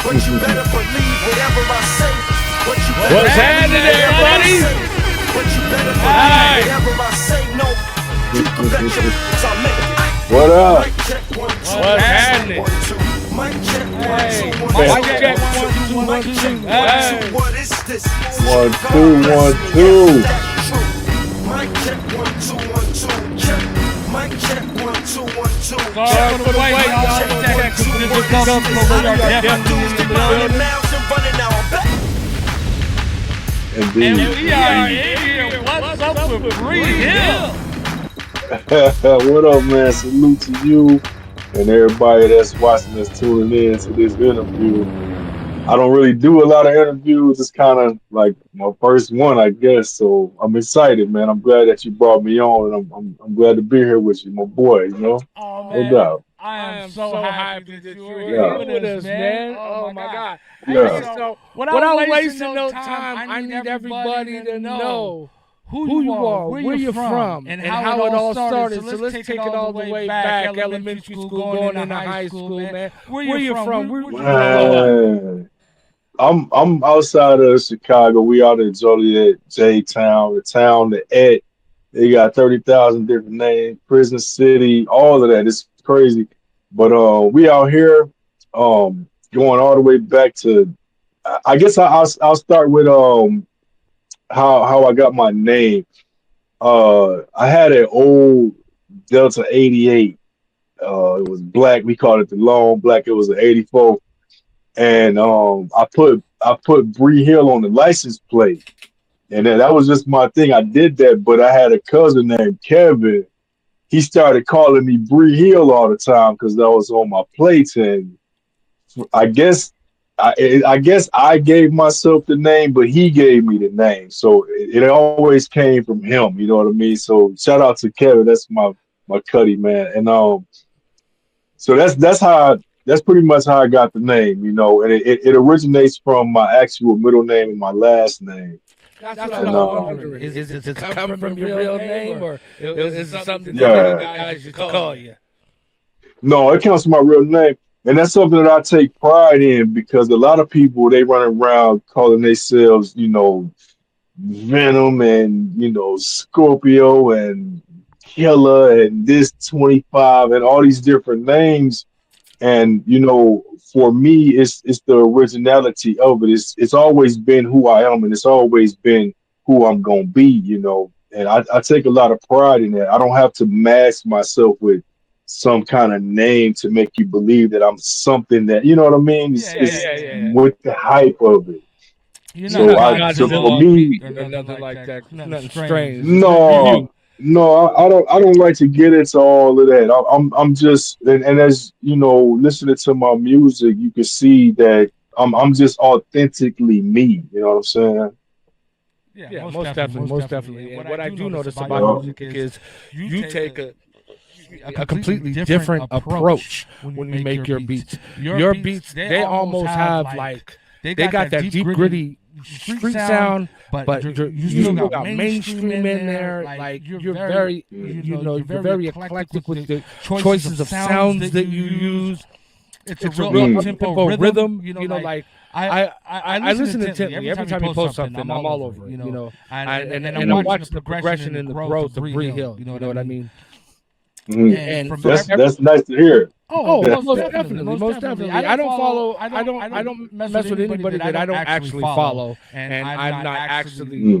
But you better believe whatever I say. What's happening there, buddy? But you better believe whatever I say. No, you can bet your I'll make it. What up? What's happening? Mic check, Mic check, 1, 2, 1, 2. Hey. What is this? 1, 2, 1, 2. Mic check, 1, 2, 1, 2. Check. Mic check, 1, 2, 1, 2. Sorry for the wait, y'all. Check. Just come from we are definitely in the building. And we are in here. What's up with Bree Hill? What up, man? Salute to you and everybody that's watching us, tuning in to this interview. I don't really do a lot of interviews. It's kind of like my first one, I guess. So I'm excited, man. I'm glad that you brought me on, and I'm glad to be here with you, my boy. You know, oh, man. No doubt. I am so happy that you're here with us, man. Oh my God. Yeah. So without wasting no time, I need everybody to know who you are, where you're from, and how it all started. So let's take it all the way back, elementary school, going into high school, man. Where you from? Where I'm outside of Chicago. We out in Joliet, J-Town, the town, the Et. They got 30,000 different names, Prison City, all of that. It's crazy. But we out here going all the way back to, I guess I'll start with how I got my name. I had an old Delta 88. It was black. We called it the long black. It was an 84. And I put Bree Hill on the license plate. And then that was just my thing. I did that, but I had a cousin named Kevin. He started calling me Bree Hill all the time because that was on my plates. And I guess I gave myself the name, but he gave me the name. So it always came from him. You know what I mean? So shout out to Kevin. That's my cuddy, man. And so that's pretty much how I got the name, you know, and it originates from my actual middle name and my last name. That's what I'm wondering. Is it coming from your real name, or is it something that you guys used to call you? No, it comes from my real name. And that's something that I take pride in because a lot of people, they run around calling themselves, you know, Venom and, you know, Scorpio and Killer and this 25 and all these different names. And, you know, for me, it's the originality of it. It's always been who I am, and it's always been who I'm going to be, you know. And I take a lot of pride in that. I don't have to mask myself with some kind of name to make you believe that I'm something that, you know what I mean? It's with the hype of it. So for me, or nothing like that. Nothing strange. No, I don't like to get into all of that. I'm just and as you know, listening to my music, you can see that I'm just authentically me. You know what I'm saying? Yeah, most definitely. And what I do notice about music is you take a completely different approach when you make your beats. Your beats, they almost have like they got that deep gritty street sound, but you still got mainstream in there. Like you're very, you're very eclectic with the choices of sounds that you use. It's a real tempo rhythm. You know, like I listen intently every time you post something. I'm all over it. You know, and I watch the progression and the growth of Bree Hill. You know what I mean? And that's nice to hear. Oh, most definitely. I don't mess with anybody that I don't actually follow, and I'm not actually,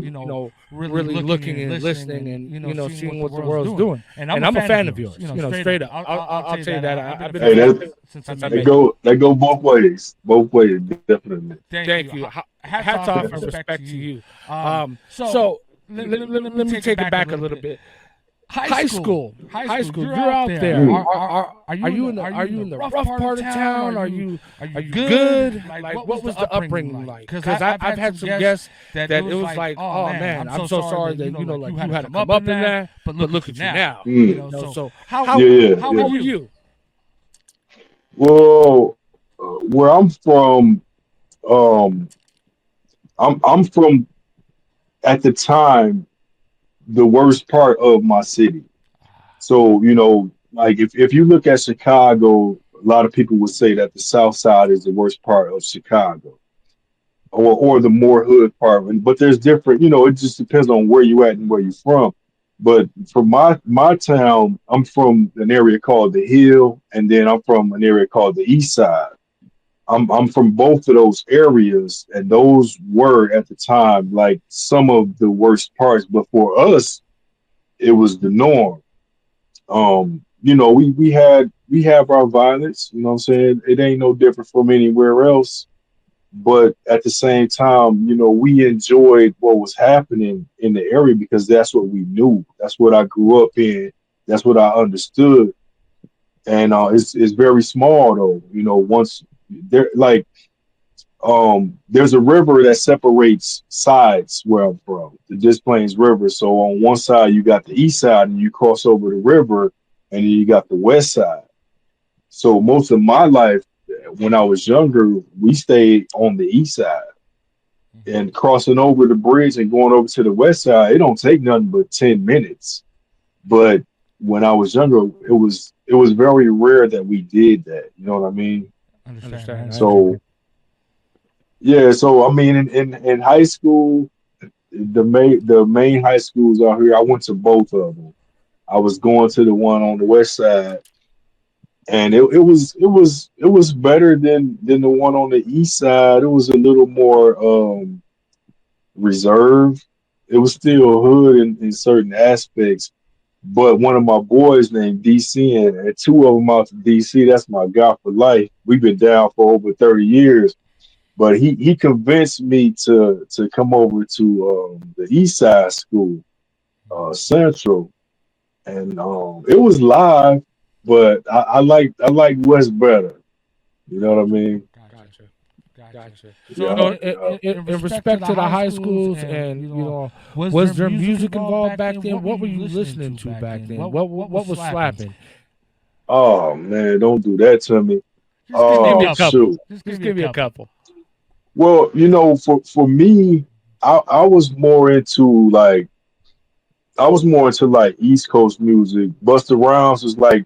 really looking and listening and seeing what the world's doing. And I'm a fan of yours, straight up. I'll tell you that. I've been a fan since I met you. They go both ways, definitely. Thank you. Hats off and respect to you. So let me take it back a little bit. High school. You're out there. Are you in the rough part of town? Are you good? Like what was the upbringing like? Because I've had some guests that it was like, oh man, I'm so sorry that you had to come up in that. But look at you now. So how were you? Well, where I'm from, I'm from at the time the worst part of my city. So, like if you look at Chicago, a lot of people would say that the South Side is the worst part of Chicago, or the more hood part. But there's different, it just depends on where you at and where you're from. But for my town, I'm from an area called the Hill, and then I'm from an area called the East Side. I'm from both of those areas, and those were at the time like some of the worst parts. But for us, it was the norm. We have our violence, what I'm saying? It ain't no different from anywhere else. But at the same time, we enjoyed what was happening in the area because that's what we knew. That's what I grew up in. That's what I understood. And it's very small though. Once there like there's a river that separates sides where I'm from, the Des Plaines River. So on one side you got the east side and you cross over the river, and then you got the west side. So most of my life when I was younger, we stayed on the east side, and crossing over the bridge and going over to the west side, it don't take nothing but 10 minutes. But when I was younger, it was very rare that we did that. You know what I mean? Understand. I So understand. yeah, so I mean, in high school, the main high schools out here, I went to both of them. I was going to the one on the west side, and it was better than the one on the east side. It was a little more reserved. It was still hood in certain aspects. But one of my boys named DC, and two of them out to DC, that's my guy for life. We've been down for over 30 years. But he convinced me to come over to the East Side School, Central, and it was live, but I like West better. You know what I mean? Gotcha. Gotcha. Yeah, So, yeah. in respect to the high schools, and was there music involved back then? What were you listening to back then? What was slapping? Oh man, don't do that to me. Just give me Oh a couple. shoot. Just give me a couple. Well, for me, I was more into like East Coast music. Busta Rhymes was like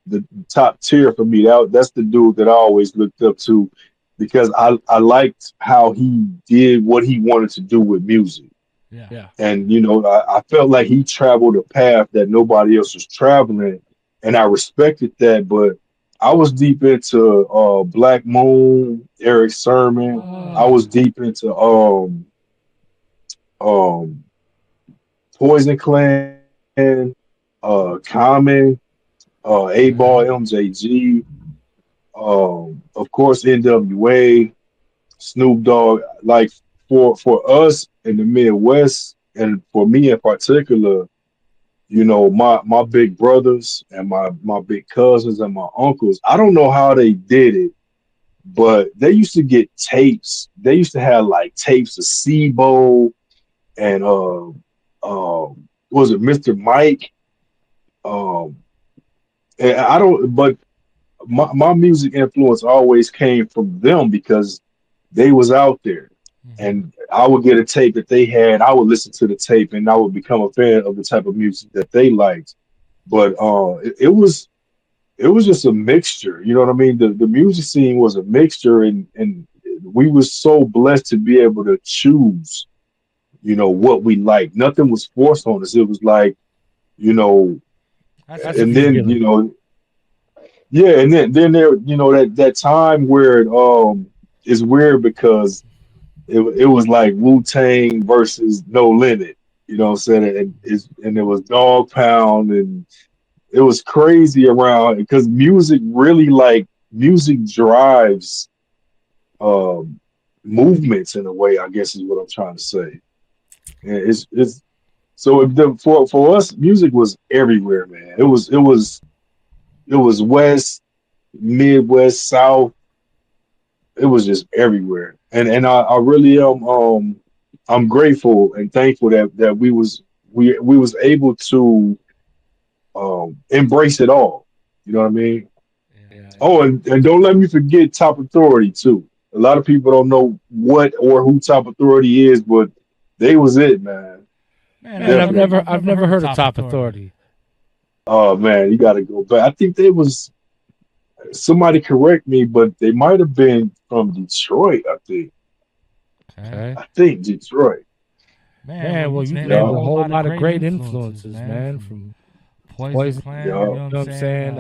the top tier for me. That's the dude that I always looked up to because I liked how he did what he wanted to do with music. Yeah. And I felt like he traveled a path that nobody else was traveling, and I respected that. But I was deep into Black Moon, Eric Sermon. I was deep into um Poison Clan, Common, A Ball, MJG, of course NWA, Snoop Dogg. Like for us in the Midwest, and for me in particular, my big brothers and my big cousins and my uncles. I don't know how they did it, but they used to get tapes. They used to have like tapes of Sibo and was it Mr. Mike? Um, and I don't, but my music influence always came from them because they was out there. And I would get a tape that they had. I would listen to the tape, and I would become a fan of the type of music that they liked. But it was just a mixture. You know what I mean? The music scene was a mixture, and we was so blessed to be able to choose. What we liked. Nothing was forced on us. It was like you know, That's a and good then feeling. yeah, and then there that time where is weird because it was like Wu Tang versus No Limit. You know what I'm saying? And it was Dog Pound, and it was crazy around because music drives um, movements in a way. I guess is what I'm trying to say. And it's so for us, music was everywhere, man. It was West, Midwest, South. It was just everywhere, and I really am I'm grateful and thankful that we was able to embrace it all. You know what I mean? Yeah. Oh, and don't let me forget Top Authority too. A lot of people don't know what or who Top Authority is, but they was it, man. Man, Definitely. I've never heard of Top Authority. Oh man, you got to go back. I think they was. somebody correct me, but they might have been from Detroit. Okay. I think Detroit. Man, well, you named named Yeah, a whole lot of great influences, man. From Poison Poison, Clan, yeah, you know you know what I'm saying?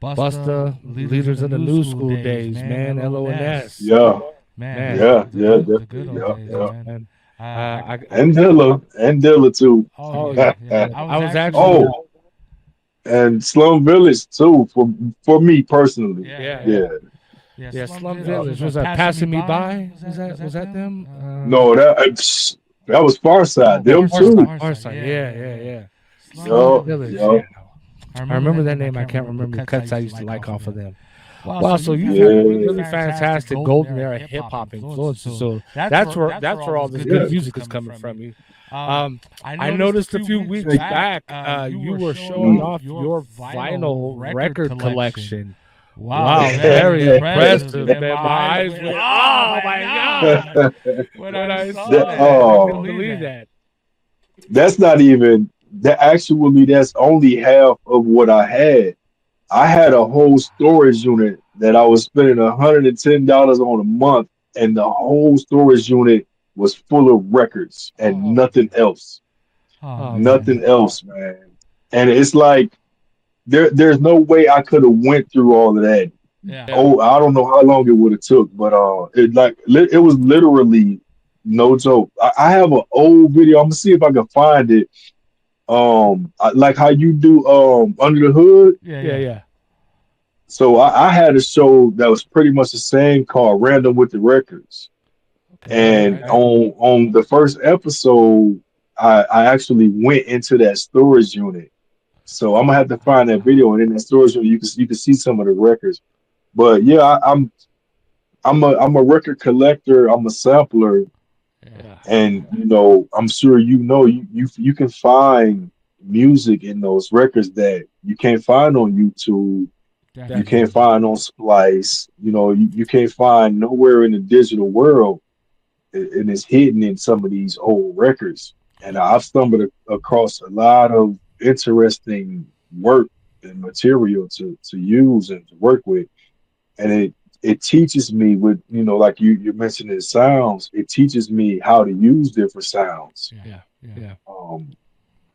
Busta, Busta, leaders of Leaders the of the new New school School days, days, man. man. LONS, LONS, yeah, man, man. yeah, yeah, the good definitely, old yeah, days, yeah. man. I And Dilla too. Oh oh yeah, yeah, yeah. yeah. I I was was actually, actually Oh, and Slum Village too. For me personally, yeah, yeah, yeah, yeah. yeah. yeah. Yeah, Slum Slum Village Uh, Village was was that that passing me passing me by? by? Was that Them? them? no, that was Farside. Oh, Oh, Them Farsight, too. Farsight, Farsight. Farsight. Yeah, Yeah, yeah, yeah, yeah. yeah. Slum Slum Yeah, Village. Village. yeah, Yeah, I I remember remember that that name. I name. I can't can't remember the remember the cuts I cuts I used to used to like like off of off of them. them. Wow, so Wow, so you've you've had had yeah, really really fantastic fantastic golden golden era era hip hip hop hop influences. influences. So So that's where all this this good yeah. good music music is coming coming from from you. you. Um, Um, I I noticed a noticed a few few weeks weeks Thank back, back, you you were were showing showing off you. off your your vinyl vinyl record record collection. collection. Wow, Wow, very very impressive, impressive, man. My man. My eyes eyes went, went, oh oh my my God. God. When When I I saw That, saw that, that, I I couldn't oh, couldn't believe believe that. that. that's not even that. Actually, that's only half of what I had. I had a whole storage unit that I was spending $110 on a month, and the whole storage unit was full of records and Oh nothing man. else. Oh, Oh man. Nothing man. else, man. And it's like there's no way I could have went through all of that. Yeah. Yeah. Oh, I don't know how long it would have took, but it was literally no joke. I have an old video. I'm gonna see if I can find it. Like how you do Under the Hood. Yeah, Yeah, yeah. yeah. So I had a show that was pretty much the same called Random with the Records. Okay, And Okay. okay. on the first episode, I actually went into that storage unit. So I'm gonna have to find that video, and in that storage unit, you can see some of the records. But yeah, I'm a record collector. I'm a sampler, Yeah. Yeah, and I'm sure you can find music in those records that you can't find on YouTube. You can't Definitely. definitely. find on Splice. You can't find nowhere in the digital world, and it's hidden in some of these old records. And I've stumbled across a lot of interesting work and material to use and to work with. And it teaches me with, like you mentioned in sounds, it teaches me how to use different sounds. Yeah. Yeah, Yeah. yeah. Um,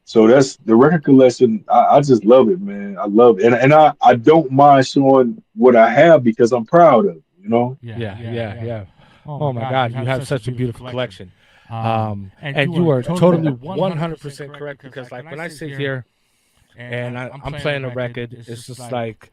so that's the record collection. I just love it, man. I love it. And I don't mind showing what I have because I'm proud of it. Yeah. Yeah, Yeah. yeah, Yeah. yeah. Oh my Oh my God, you God, you have have such a such a beautiful beautiful collection. collection. And And you you are are totally totally 100% 100% correct correct because because, like like, when I when I sit sit here here and and I'm I'm playing a playing a record, record, it's it's just just like like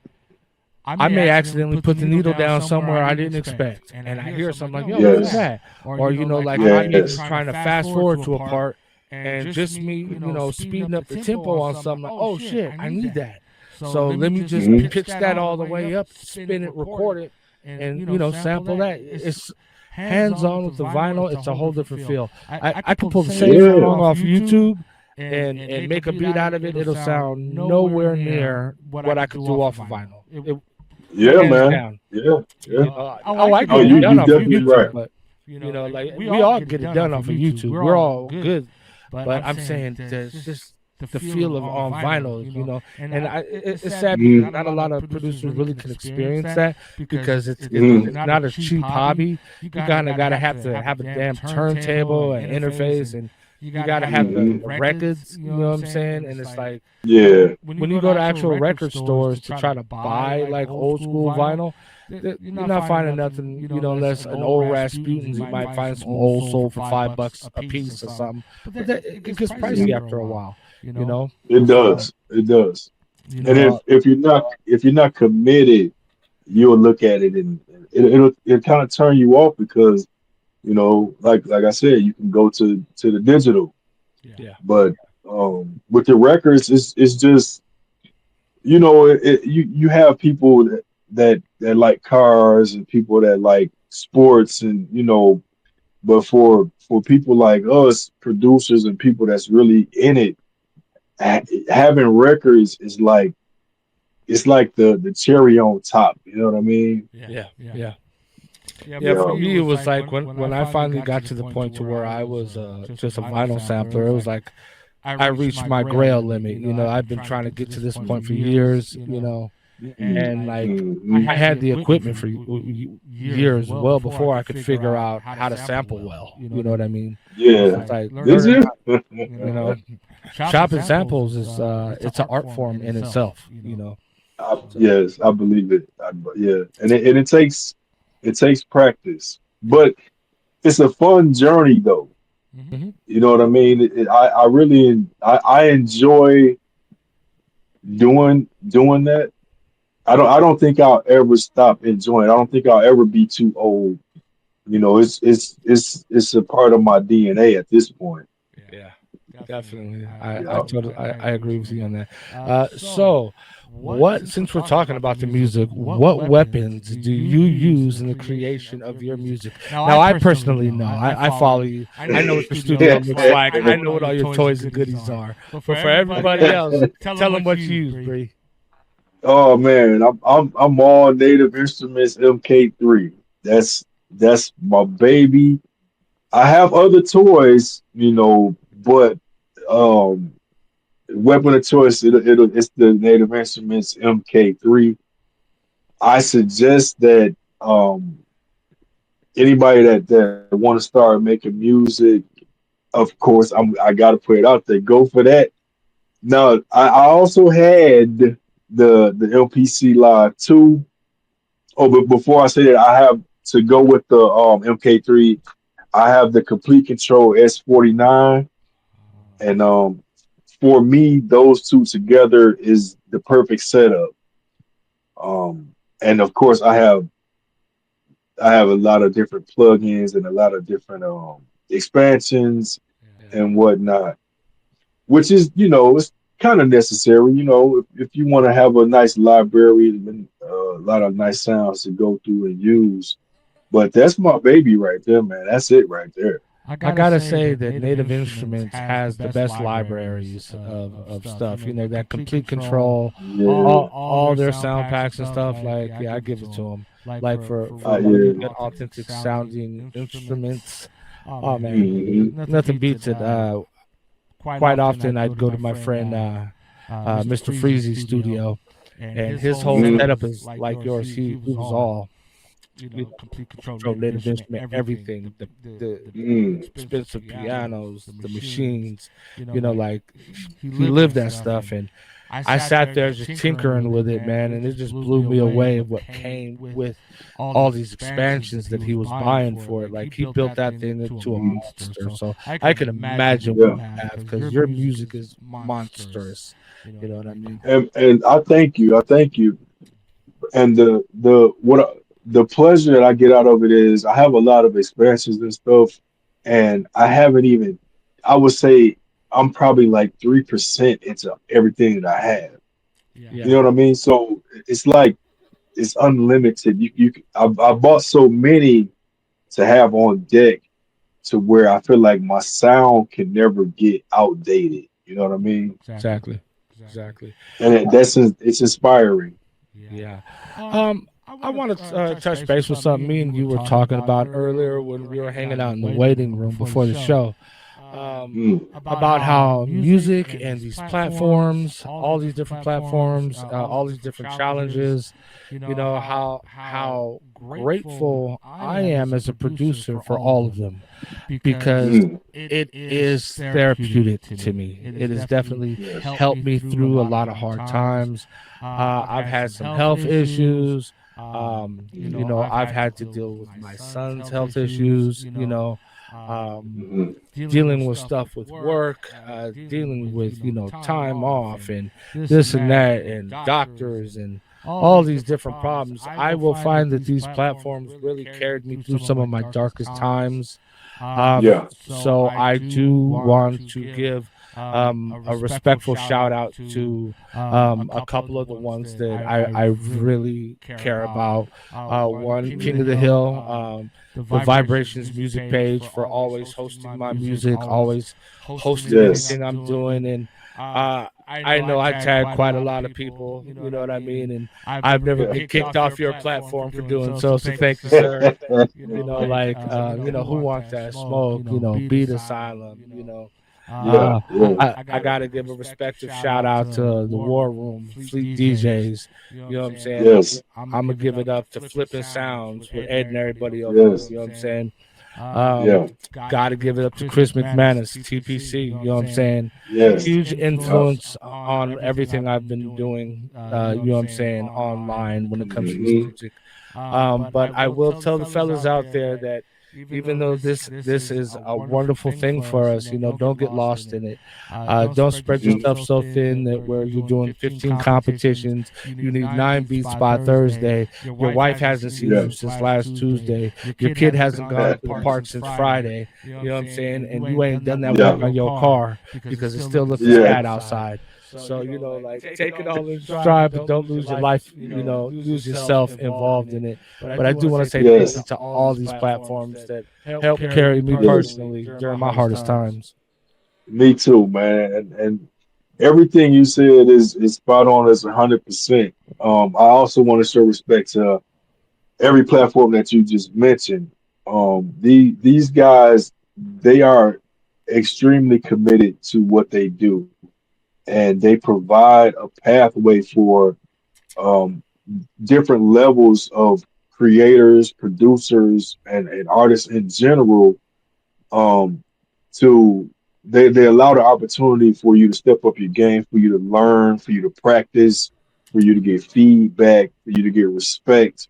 I I may may accidentally accidentally put the put the needle needle down down somewhere somewhere I I didn't didn't expect, expect, and I and I hear hear something something like, like, "Yo, "Yo, what what is is that?" that?" Or Or like like I I may may be be Yes. trying to trying to fast fast forward to forward a to a part, part, and and just just me, me, speeding speeding up the up the tempo tempo on on something. Like, something. Like, oh oh shit, shit, I I need need that. that. So So let me let me just just Hmm. pitch pitch that that all the all the way up, way up, spin it, spin it, record it, record it, and and sample sample that. that. It's It's hands hands on with on the with the vinyl. vinyl. It's a It's a whole whole different different feel. feel. I I could could pull the pull the same same song Yeah. song off off YouTube YouTube and and make a make a beat beat out out of it. of it. It'll It'll sound sound nowhere nowhere near near what I what I could could do do off of off of vinyl. vinyl. It, Yeah, Hands man. down. Yeah. Yeah. I I could Oh, get get it it you done you done off off of definitely YouTube, right. YouTube. but Like like we we all all get it get it done done off of off of YouTube. YouTube. We're We're all all good, good, but but I'm I'm saying saying there's there's just just the the feel of feel of on on vinyl, vinyl, and and it's it's sad sad because because Mm-hmm. not a not a lot lot of of producers producers really really can can experience experience that that because because Mm-hmm. it's it's not a not a cheap cheap hobby. hobby. You You kind of gotta gotta have have to to have a have a damn damn turntable turntable and and interface, interface, and and you you gotta gotta have have Mm-hmm. the records. records. You You know know what what I'm I'm saying? saying? And And it's it's like like Yeah. when when you you go go to to actual actual record record stores to stores to try to try to buy buy like like old old school school vinyl, vinyl, you're you're not not finding finding nothing, nothing, less less an an old old Rasputin's. Rasputin's. You You might might find find some some old old soul for soul for $5 $5 a a piece or piece or something, something, but but it it gets gets pricey pricey Mm-hmm. after a after a while, while, you you know. know. It So does. It does. And if Uh, if you're not if you're not committed, you'll look at it and it'll kind of turn you off because like I said, you can go to the digital, yeah, yeah, but with the records, it's just you have people that like cars and people that like sports and but for people like us producers and people that's really in it, having records is like it's like the cherry on top. You know what I mean? yeah, yeah, yeah, yeah. yeah. Yeah, For for Yeah. me, it me, it was was like like when I when I finally finally got to got the to the point to point to where where I I was was just a just a vinyl vinyl sampler. It sampler. was It like was like I I reached reached my my grail grail limit. limit. I've I've been been trying to trying to get to get this to this point for point for years. years. You know, and like Mhm. I had the equipment for years well before I could figure out how to sample well. You know what I mean? Yeah. It's like Did learning, you? you know, chopping samples is it's an art form in itself. You know, so Yes, I believe it. Yeah, and it takes practice, but it's a fun journey though. mhm. You know what I mean? I really I enjoy doing that. I don't think I'll ever stop enjoying. I don't think I'll ever be too old. It's a part of my DNA at this point. Yeah, definitely. You I know. totally I agree with you on that. So what since we're talking about the music, what weapons do you use in the creation of your music? Now I personally know. I follow you. I know what your studio looks like. I know what all your toys and goodies are. But for everybody else, tell them what you use, Bree. Oh man, I'm all Native Instruments MK3. That's my baby. I have other toys, but um, weapon of choice it's the Native Instruments MK3. I suggest that anybody that want to start making music, of course, I got to put it out there. Go for that. Now, I also had the LPC Live 2. Oh, but before I say that, I have to go with the MK3. I have the Complete Control S49, and for me, those two together is the perfect setup. And of course, I have a lot of different plugins and a lot of different expansions and whatnot, which is it's kind of necessary. If you want to have a nice library and a lot of nice sounds to go through and use. But that's my baby right there, man. That's it right there. I gotta say that Native Instruments has the best libraries of stuff. You know that complete control, Yeah, all their sound packs and stuff. Like yeah, I give it to them. Like for really yeah. good authentic sounding instruments. Oh man, Hmm. nothing beats it. Quite often I'd go to my friend Mr. Freezy's studio, and his whole Hmm. setup is like yours. He was all complete control, native instrument, everything, the Mm. expensive pianos, the machines, like he lived that stuff. And I sat there just tinkering with it, man, and it just blew me away of what came with all these expansions that he was buying for it. Like he built that thing into a monster. So I can imagine what Yeah. you have because your music is monstrous. You know what I mean? And I thank you. I thank you. And the pleasure that I get out of it is I have a lot of expansions and stuff, and I haven't even. I would say I'm probably like 3% into everything that I have. You Yeah. know what I mean? So it's like it's unlimited. I bought so many to have on deck to where I feel like my sound can never get outdated. You know what I mean? Exactly. Exactly. And it's inspiring. Yeah. I want to touch base with something me and you were talking about earlier when we were hanging out in the waiting room before the show. Mm. About how music and these platforms, all these different platforms, all these different challenges, how grateful I am as a producer for all of them because Mm. it is therapeutic to me. It has definitely Yes. helped me through a lot of hard times. I've had some health issues. I've had to deal with my son's health issues, Mhm. dealing with stuff with work, dealing with, time off and this and that and doctors and all these different problems. I will find that these platforms really carried me through some of my darkest times. Yeah. So I do want to give a respectful shout out to a couple of the ones that I really care about. One, King of the Hill, the viBREtions music page for always hosting my music, always hosting Yes. anything I'm doing. And I know I tag quite a lot of people, you know what I mean? And I've never Yeah. been kicked off your platform for doing so. So thank you, sir. Who wants that smoke, Beat Asylum, Yeah, yeah. I gotta give a respective shout out to the War Room, Fleet DJs. You know what I'm saying? Yes, I'm gonna give it up to Flipping Sounds with Ed and everybody over there. yes, You know what I'm saying? yeah, Gotta give it up to Chris McManus, TPC. You know what I'm saying? yes, Huge yeah. influence on everything I've been doing. You know what I'm saying? Online when it comes to this Hmm. music. But I will tell the fellas out there that even though this is a wonderful thing for us, you know, don't get lost in it. Don't spread your stuff so thin that where you're doing 15 competitions, you need 9 beats by Thursday. Your wife hasn't seen Yeah. you since last Tuesday. Your kid hasn't gone to the park since Friday. You know what I'm saying? And you ain't done that work Yeah. on your car because it's still looking Yeah. sad outside. So, you know, like take it all in stride, but don't lose your life, you know, lose yourself involved in it. But I do want to say thank you Yes. to all these platforms that helped carry me Yes. personally during my hardest times. Me too, man. And everything you said is spot on as 100%. I also want to show respect to every platform that you just mentioned. These guys, they are extremely committed to what they do, and they provide a pathway for um, different levels of creators, producers, and artists in general um, to they allow the opportunity for you to step up your game, for you to learn, for you to practice, for you to get feedback, for you to get respect,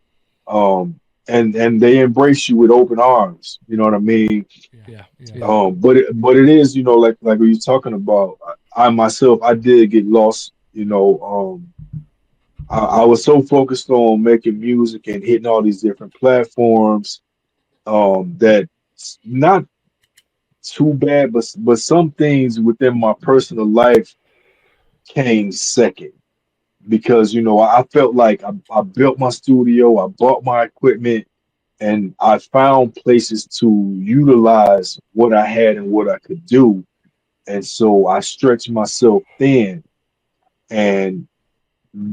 and they embrace you with open arms. You know what I mean? Yeah, yeah, But it is, you know, like we were talking about. I myself, I did get lost. I was so focused on making music and hitting all these different platforms that not too bad, but some things within my personal life came second because I felt like I built my studio, I bought my equipment, and I found places to utilize what I had and what I could do, and so I stretched myself thin, and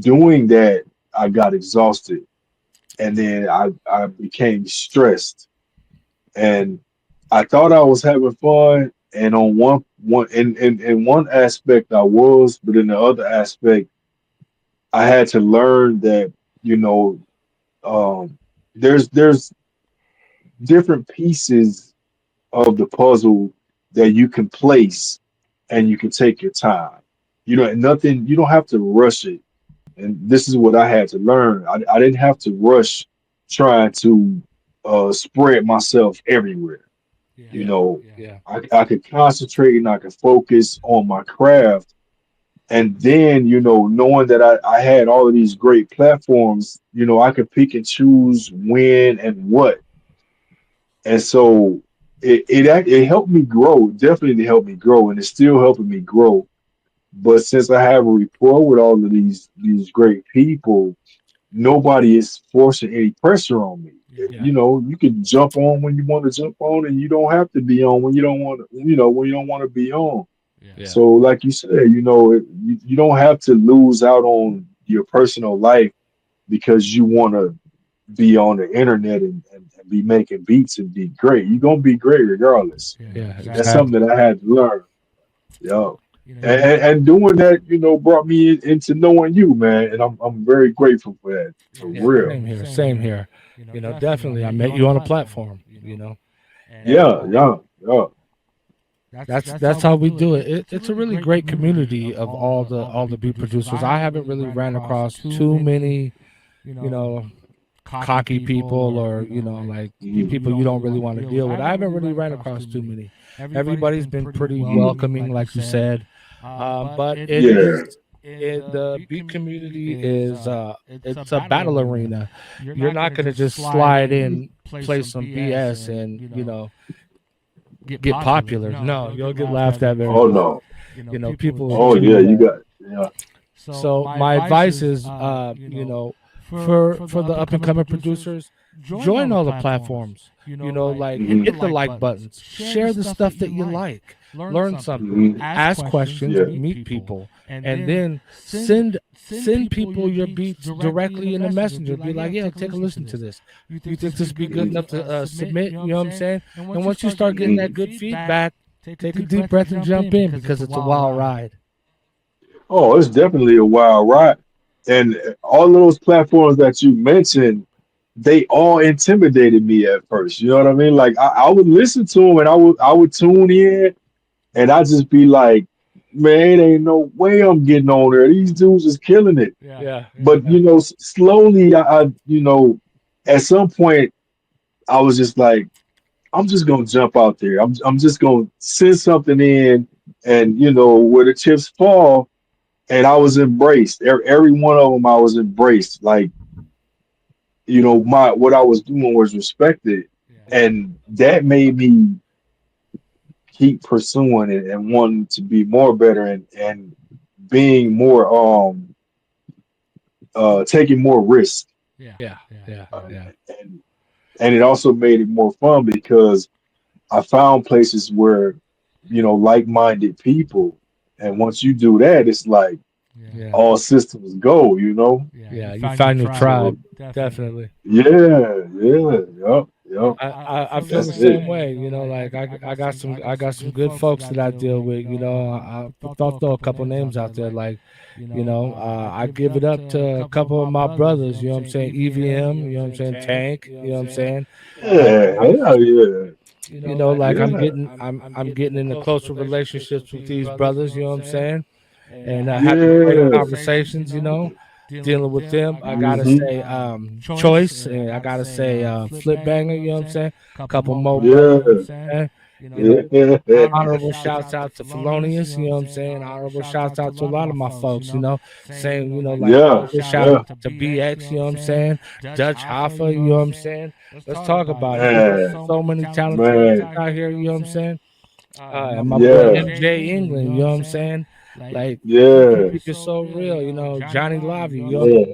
doing that, I got exhausted, and then I became stressed, and I thought I was having fun, and on in one aspect I was, but in the other aspect I had to learn that you know um, there's different pieces of the puzzle that you can place, and you can take your time. Nothing. You don't have to rush it, and this is what I had to learn. I didn't have to rush trying to spread myself everywhere. You yeah, know, yeah, I could concentrate and I could focus on my craft. And then, knowing that I had all of these great platforms, I could pick and choose when and what. And so it helped me grow, definitely helped me grow, and it's still helping me grow. But since I have a rapport with all of these great people, nobody is forcing any pressure on me. yeah, You can jump on when you want to jump on, and you don't have to be on when you don't want to, when you don't want to be on. yeah, So, like you said, you don't have to lose out on your personal life because you want to be on the internet and be making beats and be great. You're gonna be great regardless. yeah, That's something exactly. that I had to learn. Yeah. And doing that, brought me into knowing you, man. And I'm very grateful for that. For Yeah, real. same here, same here. You know, definitely, I met you on a platform. You know, and Yeah, yeah, yeah. that's how we do it. It's a really great community of all the beat producers. I haven't really ran across too many, you know, cocky people or like Mhm. people you don't really want to deal with. I haven't really ran across too many. Everybody's been pretty Mhm. welcoming, like you said. But it Yeah. is the beat community is it's a battle arena. You're not gonna just slide in, play some BS, and get popular. No, you'll get laughed at very Oh quick. no. People will Oh chew yeah, you you up. got yeah. So my advice is, for the up and coming producers, join all the platforms. Like Hmm. hit the like buttons, share the stuff that you like, learn something, Hmm. ask questions, Yeah. meet people, and then send people your beats directly in the messenger. Be like, yeah, take a listen to this. You think this would be good Hmm. enough to submit? You know what I'm saying? And once you start getting Hmm. that good feedback, take a deep breath and jump in because it's a wild ride. Oh, it's definitely a wild ride. And all those platforms that you mentioned, they all intimidated me at first. You know what I mean? Like I would listen to them and I would tune in and I just be like, man, ain't no way I'm getting on there. These dudes is killing it. Yeah, But slowly, at some point, I was just like, I'm just gonna jump out there. I'm just gonna send something in, and where the chips fall, and I was embraced. Every one of them, I was embraced. Like my what I was doing was respected, and that made me keep pursuing it and wanting to be more better and being more taking more risk. yeah, yeah, Uh, yeah. and and it also made it more fun because I found places where like-minded people, and once you do that, it's like Yeah, all systems go. yeah. You find your So tribe, definitely. yeah, yup. I feel the That's it. same way. Like I got some good folks that I deal with. I'll throw a couple names out there. Like I give it up to a couple of my brothers. You know what I'm saying? EVM. You know what I'm saying? Tank. You know what I'm saying? Like Yeah, hell yeah, like yeah, I'm getting into closer relationships with these brothers. You know what I'm saying? And having great yeah. conversations. Dealing with them. I gotta Hmm. say, choice, and I gotta say, flip banger. You know what I'm saying? Couple more brothers. Yeah, Man. yeah, Honorable shouts out to Felonious. You know what I'm saying? Honorable shouts out to a lot of my folks. Saying like yeah, shout yeah. out to BX. You know what I'm saying? Dutch Hoffa. You know what I'm saying? Let's talk about it. Man, So many talented man, out here. You know what I'm saying? And my boy yeah, MJ England, you know what I'm saying? Like, yeah, keep it so real, Johnny Lavi,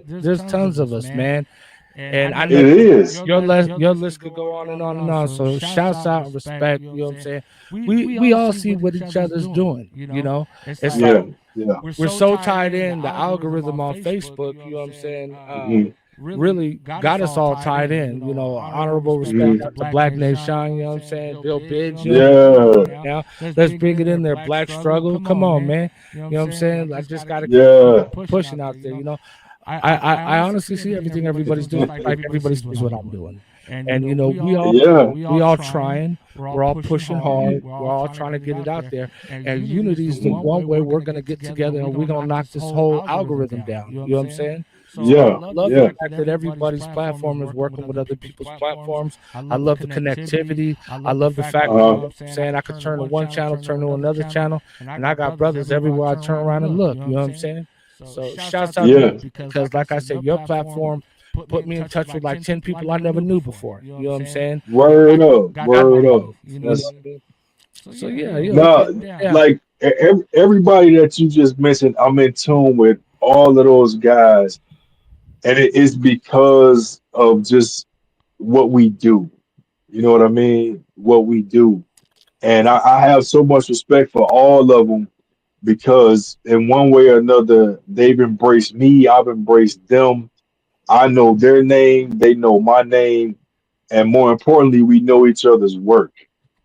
yeah. there's tons of us, man. And I know It is. your list could go on and on and on. So shouts out and respect, you know what I'm saying? We all see what each other's doing. It's like Yeah, yeah. we're so tied in, the algorithm on Facebook, you know what I'm saying? Hmm. Really got us all tied in. Honorable respect Hmm. out to Black Nation, you know what I'm saying? Bill Bidge, you know what I'm saying? Yeah, Now, let's bring it in there. Black struggle. Come on, man. You know what I'm saying? I just gotta keep yeah. pushing out there. I honestly see everything everybody's doing like everybody sees what I'm doing. And Yeah, we all trying, we're all pushing hard, we're all trying to get it out there. And unity is the mhm, one way we're gonna get together and we're gonna knock this whole algorithm down. You know what I'm saying? So I yeah, love the yeah. fact that everybody's platform is working with other people's platforms. I love the connectivity. I love the fact that, Uh-huh. I'm saying, I could turn to one channel, turn to another channel, and I got brothers everywhere I turn around and look. You know what I'm saying? So shouts out to Yeah. you because, like I said, your platform put me in touch with like 10 people I never knew before. You know what I'm saying? Word up, Got word to up. know. You know That's what I mean? So yeah, now yeah, like everybody that you just mentioned. I'm in tune with all of those guys, and it is because of just what we do. You know what I mean? What we do, and I have so much respect for all of them because in one way or another, they've embraced me. I've embraced them. I know their name, they know my name, and more importantly, we know each other's work.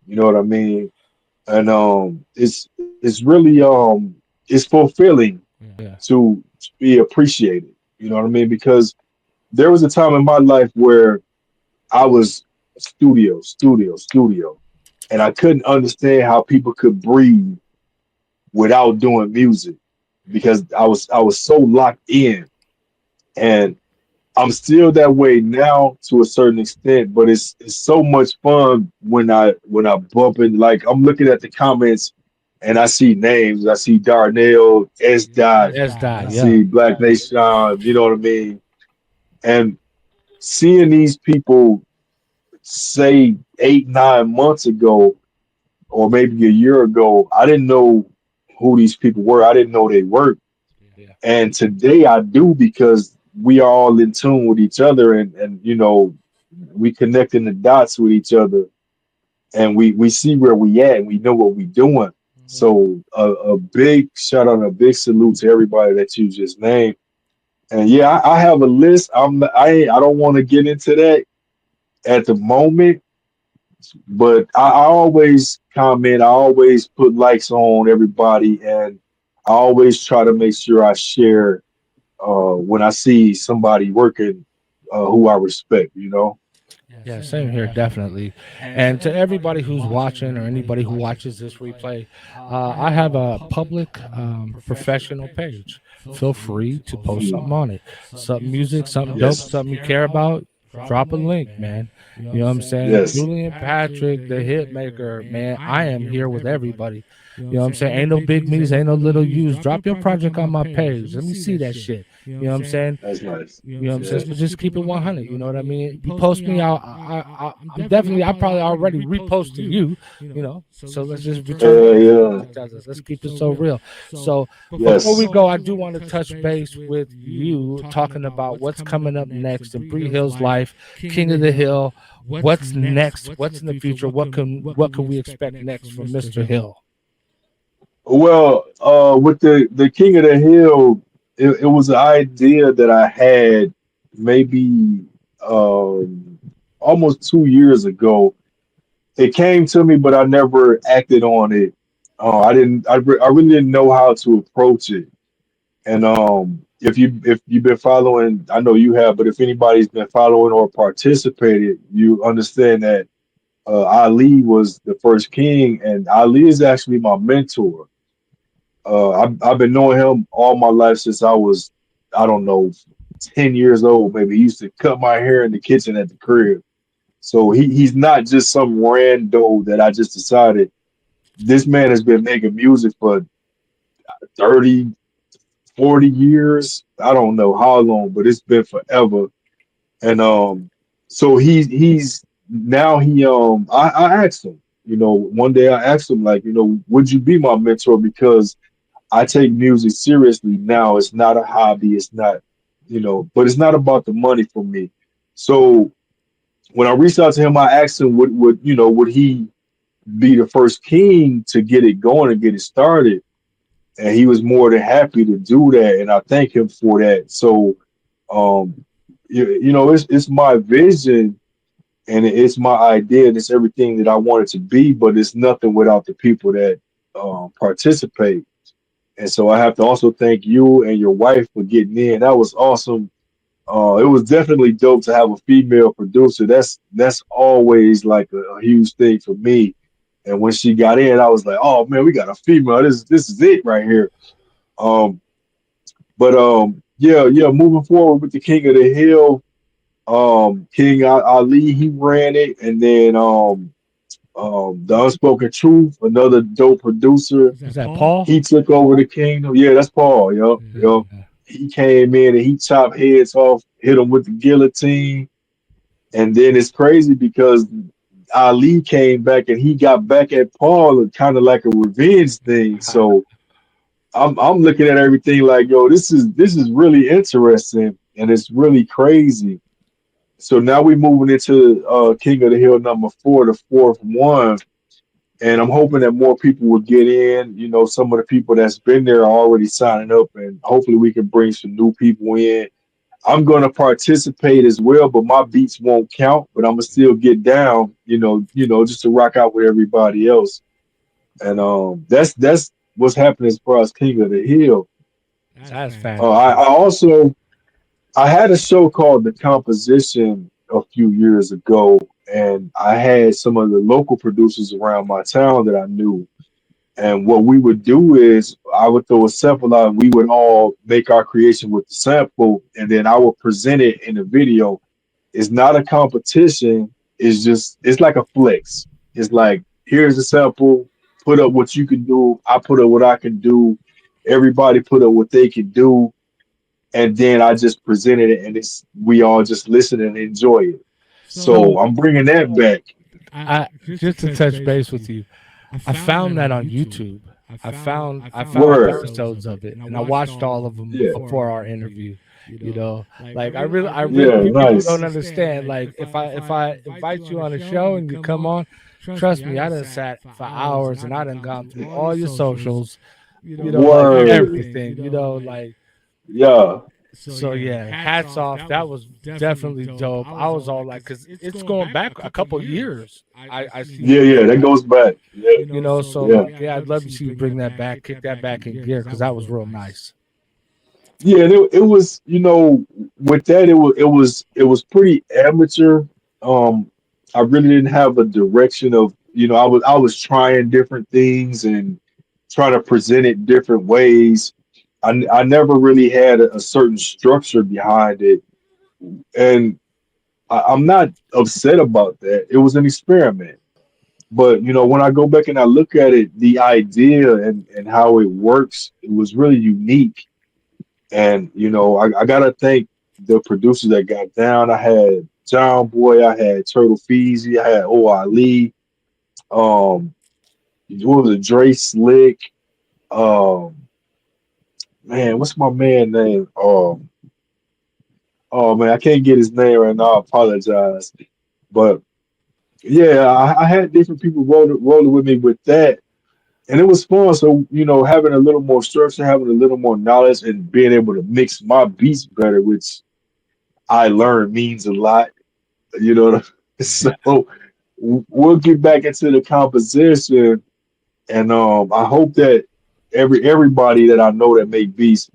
You know what I mean? And it's really it's fulfilling yeah, to be appreciated. You know what I mean? Because there was a time in my life where I was studio, and I couldn't understand how people could breathe without doing music because I was so locked in, and I'm still that way now to a certain extent, but it's so much fun when I bump in. Like I'm looking at the comments and I see names. I see Darnell, S. Dot, S I dot, yeah, see Black Nation. You know what I mean? And seeing these people say 8, 9 months ago, or maybe a year ago, I didn't know who these people were. I didn't know they worked. yeah, And today I do because we are all in tune with each other and we connecting the dots with each other and we see where we at and we know what we doing. So a big shout out and a big salute to everybody that you just named. And yeah, I have a list. I don't want to get into that at the moment, But I always comment, I always put likes on everybody, and I always try to make sure I share when I see somebody working who I respect, you know? Yeah, same here, definitely. And to everybody who's watching or anybody who watches this replay, I have a public professional page. Feel free to post Mhm. something on it. Something music, something dope, Yes. something you care about. Drop a link, man. You know what I'm saying? Yes. Julian Patrick, the hit maker, man. I am here with everybody. You know what I'm saying? Ain't no big me's, ain't no little U's. Drop your project on my page. Let me see that shit. You know what I'm saying? That's nice. You know what I'm saying? Yeah. So just keep it 100. You know what I mean? You post me out. I'm definitely, I probably already reposted you. You know, so let's just return Yeah. each other. Let's keep it so real. So before we Yes. go, I do want to touch base with you, talking about what's coming up next in Bree Hill's life, King of the Hill. What's next? What's in the future? What can we expect next from Mr. Hill? Well, with the King of the Hill, it was an idea that I had maybe um, almost 2 years ago. It came to me, but I never acted on it. I didn't. I really didn't know how to approach it. And if you've been following, I know you have, but if anybody's been following or participated, you understand that Ali was the first king, and Ali is actually my mentor. I've been knowing him all my life since I was, I don't know, 10 years old. Maybe he used to cut my hair in the kitchen at the crib. So he's not just some rando that I just decided. This man has been making music for 30, 40 years. I don't know how long, but it's been forever. And so he's now I asked him, one day I asked him, like, would you be my mentor? Because I take music seriously now. It's not a hobby. It's not, but it's not about the money for me. So when I reached out to him, I asked him, would he be the first king to get it going and get it started? And he was more than happy to do that, and I thank him for that. So, um, it's my vision and it's my idea, and it's everything that I want it to be. But it's nothing without the people that participate. And so I have to also thank you and your wife for getting in. That was awesome. It was definitely dope to have a female producer. That's always like a huge thing for me. And when she got in, I was like, "Oh man, we got a female. This is it right here." Um, but yeah, yeah. Moving forward with the King of the Hill, King Ali, he ran it, and then the Unspoken Truth, another dope producer. Is that Paul? He took over the kingdom. Yeah, that's Paul. Yup, yup. Yeah. He came in and he chopped heads off, hit them with the guillotine. And then it's crazy because Ali came back and he got back at Paul, kind of like a revenge thing. So I'm looking at everything like, yo, this is really interesting and it's really crazy. So now we're moving into King of the Hill number 4, the fourth one, and I'm hoping that more people will get in. Some of the people that's been there are already signing up, and hopefully we can bring some new people in. I'm going to participate as well, but my beats won't count. But I'm gonna still get down, just to rock out with everybody else. And that's what's happening as far as King of the Hill. That's I fantastic. also I had a show called The Composition a few years ago, and I had some of the local producers around my town that I knew. And what we would do is I would throw a sample out, and we would all make our creation with the sample, and then I would present it in a video. It's not a competition. It's like a flex. It's like, here's a sample, put up what you can do. I put up what I can do. Everybody put up what they can do, and then I just presented it, and it's we all just listen and enjoy it. So So I'm bringing that back. I just to touch base with you. I found that on YouTube. I found Word, episodes of it, and I watched all of them yeah, before our interview. Like I really, yeah, people don't nice. understand. Like if I invite you on a show and you come on, trust me, I done sat for hours and I done gone through all your socials. Like Word, everything. Like yeah, So yeah, hats off. That was definitely dope. I was all like, because it's going back a couple years. I see Yeah, where yeah, you're that at. goes back. Yeah, So yeah, yeah, I'd love to see you bring that back, kick that back in gear, because that was real nice. yeah. It was, with that, it was pretty amateur. Um, I really didn't have a direction of, I was trying different things and trying to present it different ways. I never really had a certain structure behind it, and I'm not upset about that. It was an experiment. But when I go back and I look at it, the idea and how it works, it was really unique. And I gotta thank the producers that got down. I had John Boy, I had Turtle Feezy, I had O Ali, um, what was it, Dre Slick, um, man, what's my man name? Oh man, I can't get his name right now. I apologize. But yeah, I had different people rolling with me with that, and it was fun. So having a little more structure, having a little more knowledge, and being able to mix my beats better, which I learned means a lot. You know, so Yeah. we'll get back into the composition, and I hope that everybody that I know that make beats,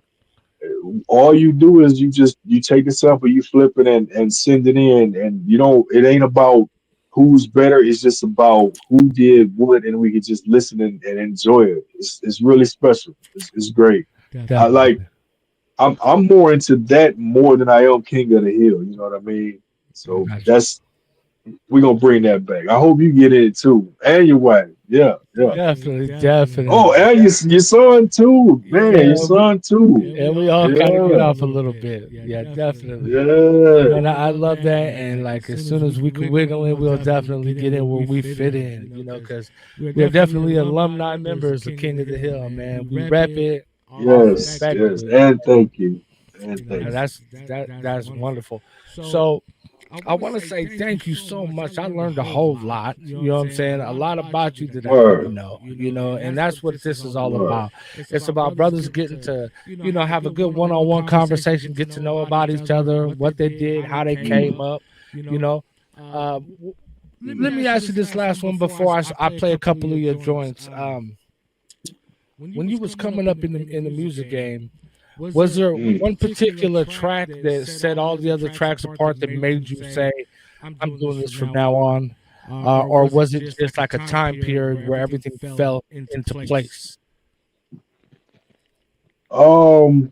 all you do is you take a sample, you flip it and send it in, and it ain't about who's better. It's just about who did what, and we can just listen and enjoy it. It's really special. It's great. I like. Definitely. I'm more into that more than I am King of the Hill. You know what I mean? I So got you. that's we're gonna bring that back. I hope you get in it too, and your wife. Yeah, yeah. Definitely, Oh, definitely. and your son too, man. Your Yeah, son too. and we all kind of get Yeah, off a little bit. Yeah, definitely. yeah. And I love that. And like as soon as we can wiggle in, we'll definitely get in where we fit in. Because we are definitely alumni members of King of the Hill, man. We rep it, all Yes, respect yes. to it. And thank you. And thank And you. that's wonderful. So I want to say thank you so much. I learned a whole lot. You know what I'm saying? A lot about you that I didn't Word, know. And that's what this is all word. about. It's about brothers getting to, have a good one-on-one conversation, get to know about each other, what they did, how they came Mm, up. You know, let mm, me ask you this last one before I play a couple of your joints. When you was coming up in the music game, was there mm. one particular track that set all the other tracks apart that made you say, I'm doing this from now on? Or was it just like a time period where everything fell into place? Um,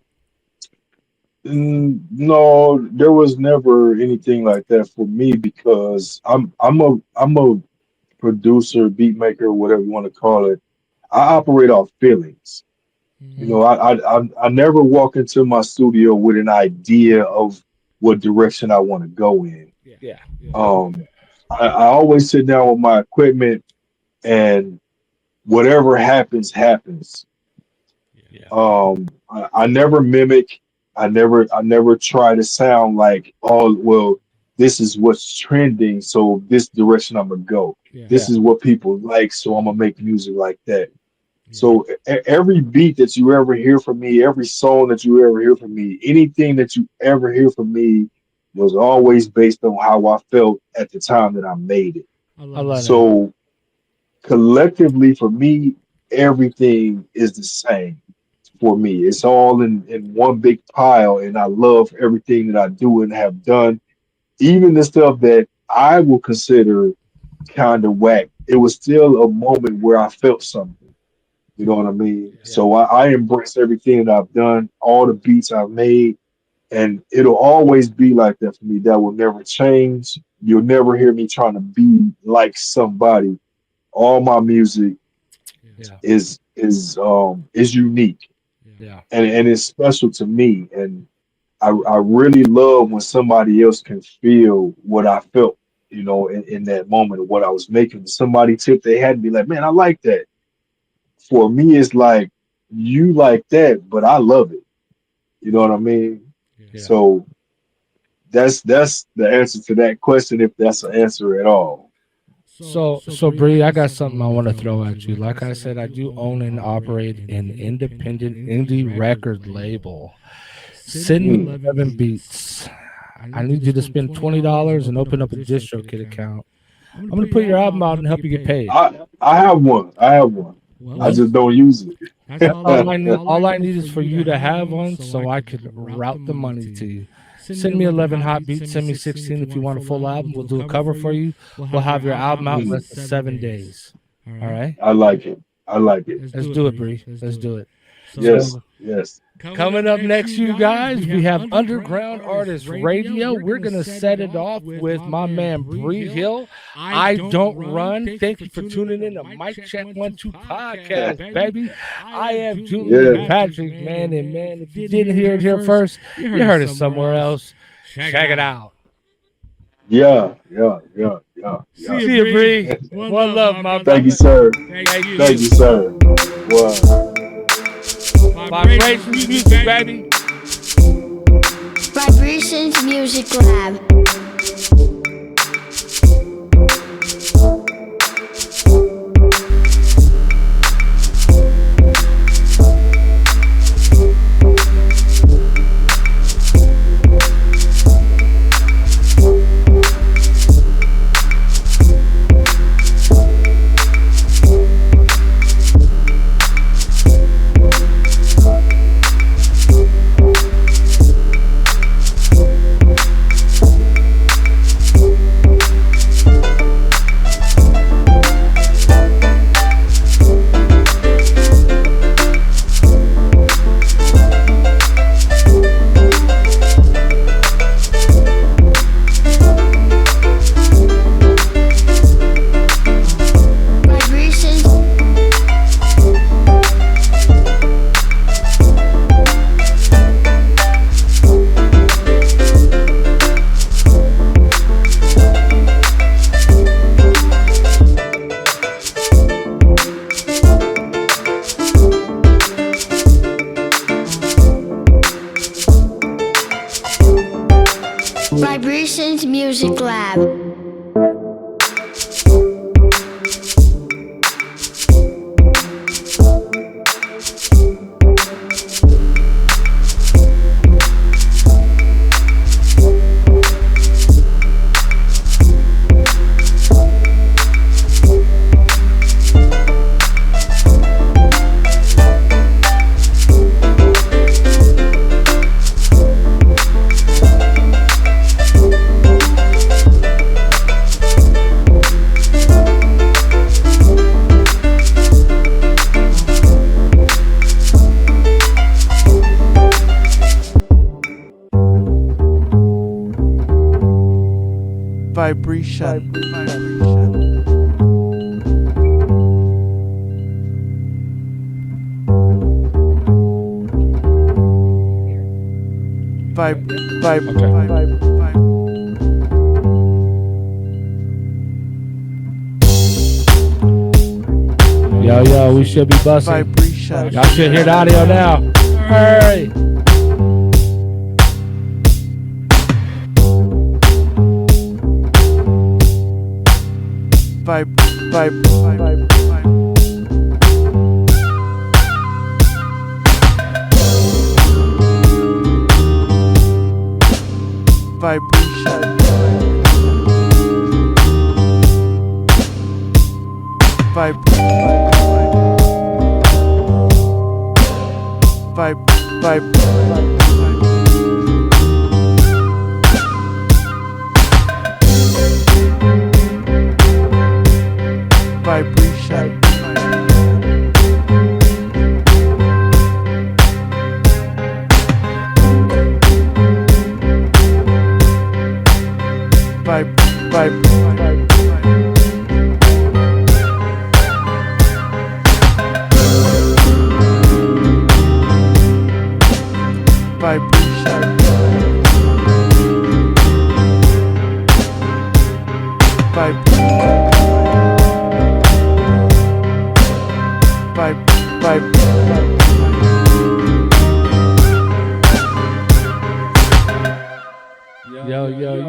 no, there was never anything like that for me because I'm a producer, beat maker, whatever you want to call it. I operate off feelings. Mm, I never walk into my studio with an idea of what direction I want to go in. yeah, Um, I always sit down with my equipment and whatever happens, happens. yeah, I never mimic. I never try to sound like, oh well, this is what's trending, so this direction I'm gonna go. yeah, This is what people like, so I'm gonna make music like that. So every beat that you ever hear from me, every song that you ever hear from me, anything that you ever hear from me was always based on how I felt at the time that I made it. I love that. So collectively for me, everything is the same for me. It's all in one big pile, and I love everything that I do and have done. Even the stuff that I will consider kind of whack, it was still a moment where I felt something. You know what I mean? Yeah, So I embrace everything that I've done, all the beats I've made, and it'll always be like that for me. That will never change. You'll never hear me trying to be like somebody. All my music yeah, is unique, yeah, and it's special to me. And I really love when somebody else can feel what I felt, in that moment of what I was making. Somebody tip their hat and be like, man, I like that. For me, it's like you like that, but I love it. You know what I mean? yeah. So that's the answer to that question, if that's an answer at all. So Bree, I got something I want to throw at you. Like I said, I do own and operate an independent indie record label. Send me 11 beats. I need you to spend $20 and open up a DistroKid account. I'm gonna put your album out and help you get paid. I have one. I just don't use it. All I need is for you to have one so I can route the money to you. Send me 11 hot beats. Send me 16 if you want a full album. We'll do a cover for you. We'll have your album out in less than 7 days. All right? I like it. Let's do it, Bree. Let's do it. Yes. Coming up next, you guys, we have Underground Artist Radio. We're going to set it off with my man Bree Hill. I Don't Run. Thank you for tuning in to Mic Check 1 2 podcast, baby. I am Julian Patrick, man. And man, if you didn't hear it here first, you heard it somewhere else. Check it out. Yeah. See you, Bree. One love, my brother. Thank you, sir. Thank you, sir. Wow. viBREtions music, baby. viBREtions Music Lab. viBREtions Music Lab. Vibration. Yo, we should be busting. Vibration. Y'all should hear the audio now. Hurry.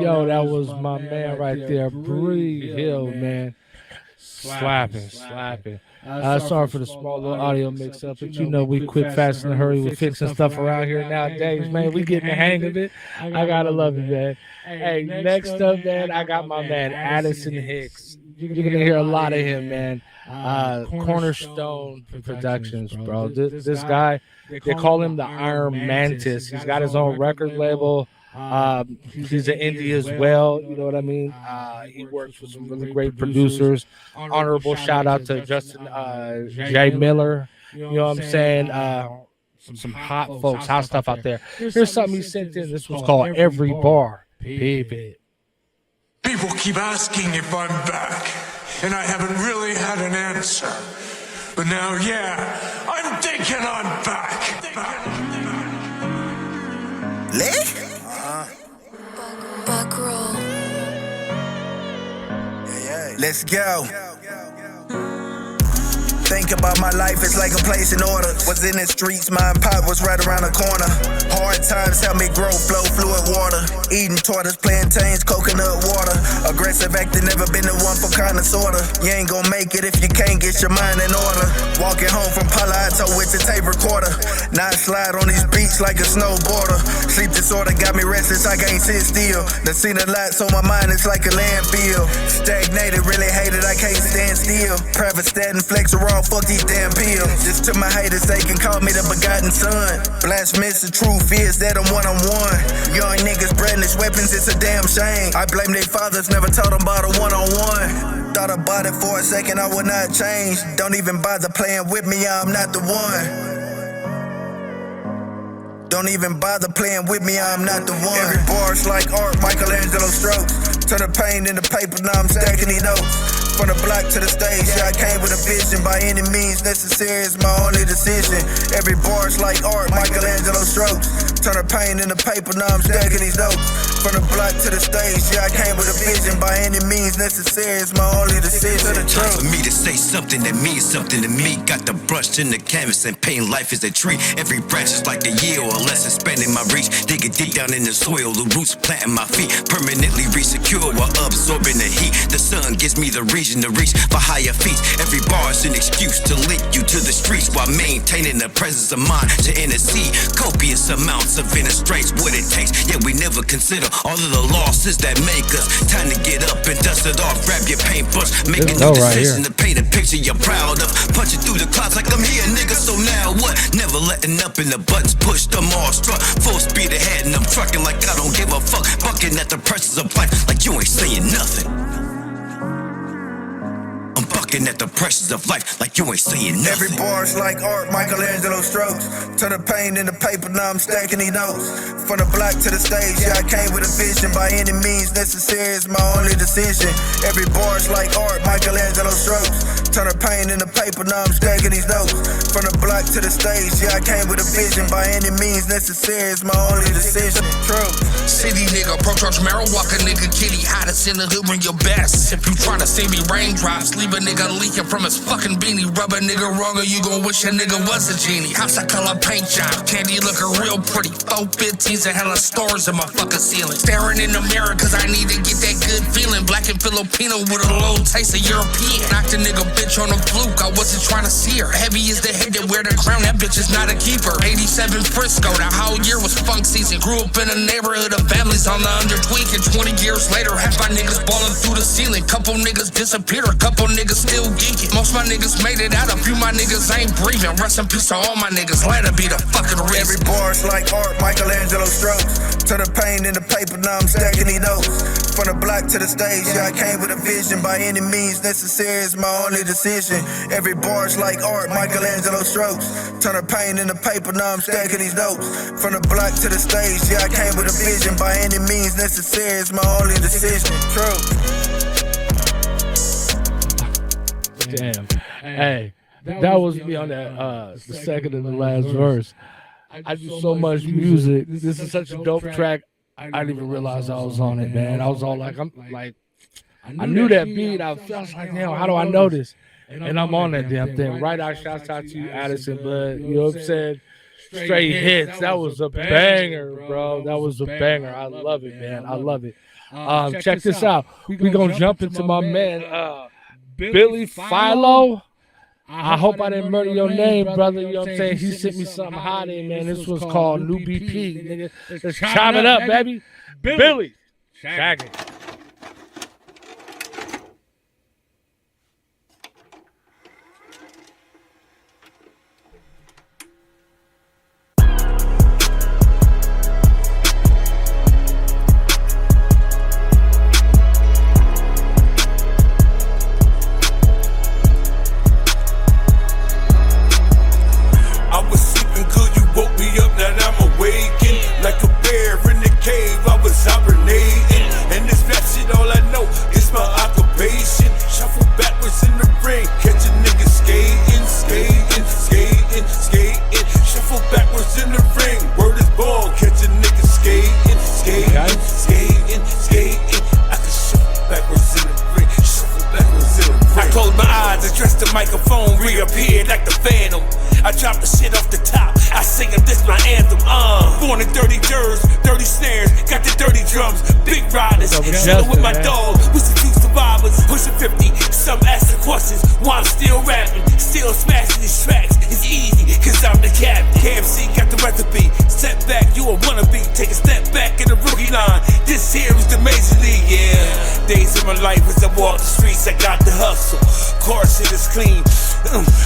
Yo, that was my man right there, Bree Hill, man. Slapping. Sorry for the small little audio mix-up, but you know we quick, fast, in a hurry with fixing stuff around here nowadays, man. We getting the hang of it. I gotta love it, man. Hey, next up, man, I got my man Addison Hicks. You're gonna hear a lot of him, man. Cornerstone Productions, bro. This guy, they call him the Iron Mantis. He's got his own record label. He's an indie as well, you know what I mean? He works with some really great producers. Honorable shout out to Justin J. Miller, you know what I'm saying? Some hot folks, hot stuff out there. Here's something he sent in. This was called Every Bar. Paved. People keep asking if I'm back, and I haven't really had an answer. But now, yeah, I'm thinking I'm back. Back row. Let's go. Think about my life, it's like a place in order. Was in the streets, my pot was right around the corner. Hard times helped me grow, flow fluid water. Eating tortoise, plantains, coconut water. Aggressive acting, never been the one for kind of sorta. You ain't gon' make it if you can't get your mind in order. Walking home from Palo Alto with the tape recorder. Now I slide on these beats like a snowboarder. Sleep disorder got me restless, I can't sit still. Done seen a lot, so my mind is like a landfill. Stagnated, really hated, I can't stand still. Pravastatin, Flexerol, fuck these damn pills. Just to my haters, they can call me the begotten son. Blasphemous, the truth is that I'm one-on-one. Young niggas brandless weapons, it's a damn shame. I blame their fathers, never taught them about a one-on-one. Thought about it for a second, I would not change. Don't even bother playing with me, I'm not the one. Don't even bother playing with me, I'm not the one. Every bar's like art, Michelangelo strokes. Turn the pain into paper, now I'm stacking these notes. From the block to the stage, yeah, I came with a vision. By any means necessary, it's my only decision. Every bar's like art, Michelangelo strokes. Turn the pain into paper, now I'm stacking these notes. From the block to the stage, yeah, I came with a vision. By any means necessary, it's my only decision. Time for me to say something that means something to me. Got the brush in the canvas and paint life is a tree. Every branch is like a year or less, expanding my reach. Dig it deep down in the soil, the roots planting my feet. Permanently resecure while absorbing the heat. The sun gives me the reason to reach for higher feats. Every bar is an excuse to link you to the streets while maintaining the presence of mind to intercede. Copious amounts of inner strength's what it takes. Yeah, we never consider all of the losses that make us. Time to get up and dust it off. Grab your paintbrush, make a new decision to paint a picture you're proud of. Punch it through the clouds like I'm here, nigga. So now what? Never letting up and the buttons pushed. I'm all struck, full speed ahead, and I'm trucking like I don't give a fuck. Bucking at the pressures of life like you ain't saying nothing. I'm bucking at the pressures of life like you ain't saying nothing. Every bar's like art, Michelangelo strokes. Turn the pain into paper, now I'm stacking these notes. From the block to the stage, yeah, I came with a vision. By any means necessary, it's my only decision. Every bar's like art, Michelangelo strokes. Turn the pain into paper, now I'm stacking these notes. From the block to the stage, yeah, I came with a vision. By any means necessary, it's my only decision. True. City nigga, pro church Merrill, walk a nigga kitty, hottest in the hood, bring your best. If you tryna see me raindrops, leave a nigga leaking from his fucking beanie. Rub a nigga wrong or you gon' wish a nigga was a genie. House I color paint job, candy looking real pretty. 415s and hella stars in my fucking ceiling. Staring in the mirror cause I need to get that good feeling. Black and Filipino with a low taste of European. Knocked a nigga bitch on a fluke, I wasn't trying to see her. Heavy is the head that wear the crown, that bitch is not a keeper. 87 Frisco, the whole year was funk season. Grew up in a neighborhood of families on the under tweaking. 20 years later, half my niggas ballin' through the ceiling. Couple niggas disappeared, a couple niggas still geeking. Most my niggas made it out, a few my niggas ain't breathing. Rest in peace to all my niggas, let it be the fucking reason. Every bar's like art, Michelangelo strokes. Turn the pain into paper, now I'm stacking these notes. From the block to the stage, yeah, I came with a vision. By any means necessary, it's my only decision. Every bar's like art, Michelangelo strokes. Turn the pain into paper, now I'm stacking these notes. From the block to the stage, yeah, I came with a vision. By any means necessary, it's my only decision. True. Damn. Hey, that was me on that the second and the last verse. I do so much music. This is such a dope track. I didn't even realize I was on it, man. I was all like, I knew that beat. I was like, damn, how do I know this? And I'm on that damn thing. Right out, shouts out to you, Addison, bud. You know what I'm saying? Straight hits. That was a banger, bro. That was a banger. I love it, man. I love it. Check this out. We're going to jump into my man, Billy Philo. I hope I didn't murder your name, brother. You know what I'm saying? He sent me something hot in, man. This was called New BP, nigga. Let's chop it up, baby. Billy. Shag it. Microphone reappeared like the Phantom. I dropped the shit off the top. I sing it, this my anthem. Born in dirty jurors, dirty snares, got the dirty drums, big riders. Chillin' with my dog, we some two survivors, pushing 50. Some asking questions while I'm still rapping, still smashing these tracks. It's easy, cause I'm the captain. KFC got the recipe. Step back, you a wannabe. Take a step back in the rookie line. This here is the major league, yeah. Days of my life as I walk the streets, I got the hustle. Car shit is clean.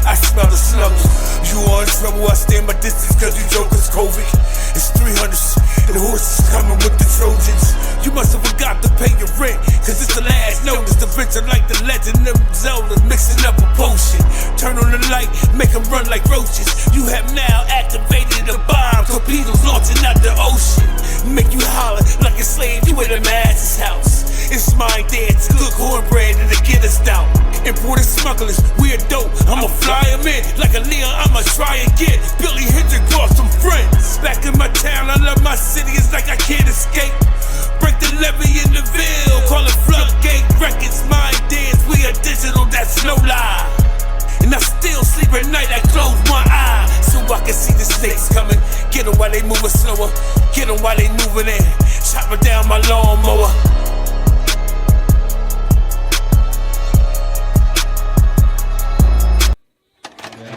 I smell the snuggles. You are in trouble, I stand my distance cause you jokers COVID. It's 300s, the horses coming with the Trojans. You must have forgot to pay your rent, cause it's the last notice. The bitch are like the legend of Zelda, mixing up a potion. Turn on the light, make them run like roaches. You have now activated a bomb, torpedoes launching out the ocean. Make you holler like a slave, you in a master's house. It's my dance, cook cornbread and a get us out. Imported smugglers, we're dope. I'ma fly them in like a Leon. I'ma try and get Billy Hendrick brought some friends. Back in my town, I love my city. It's like I can't escape. Break the levee in the Ville, call it floodgate records. My dance, we are digital. That's no lie. And I still sleep at night. I close my eye so I can see the snakes coming. Get them while they moving slower. Get them while they moving in. Chop it down my lawnmower.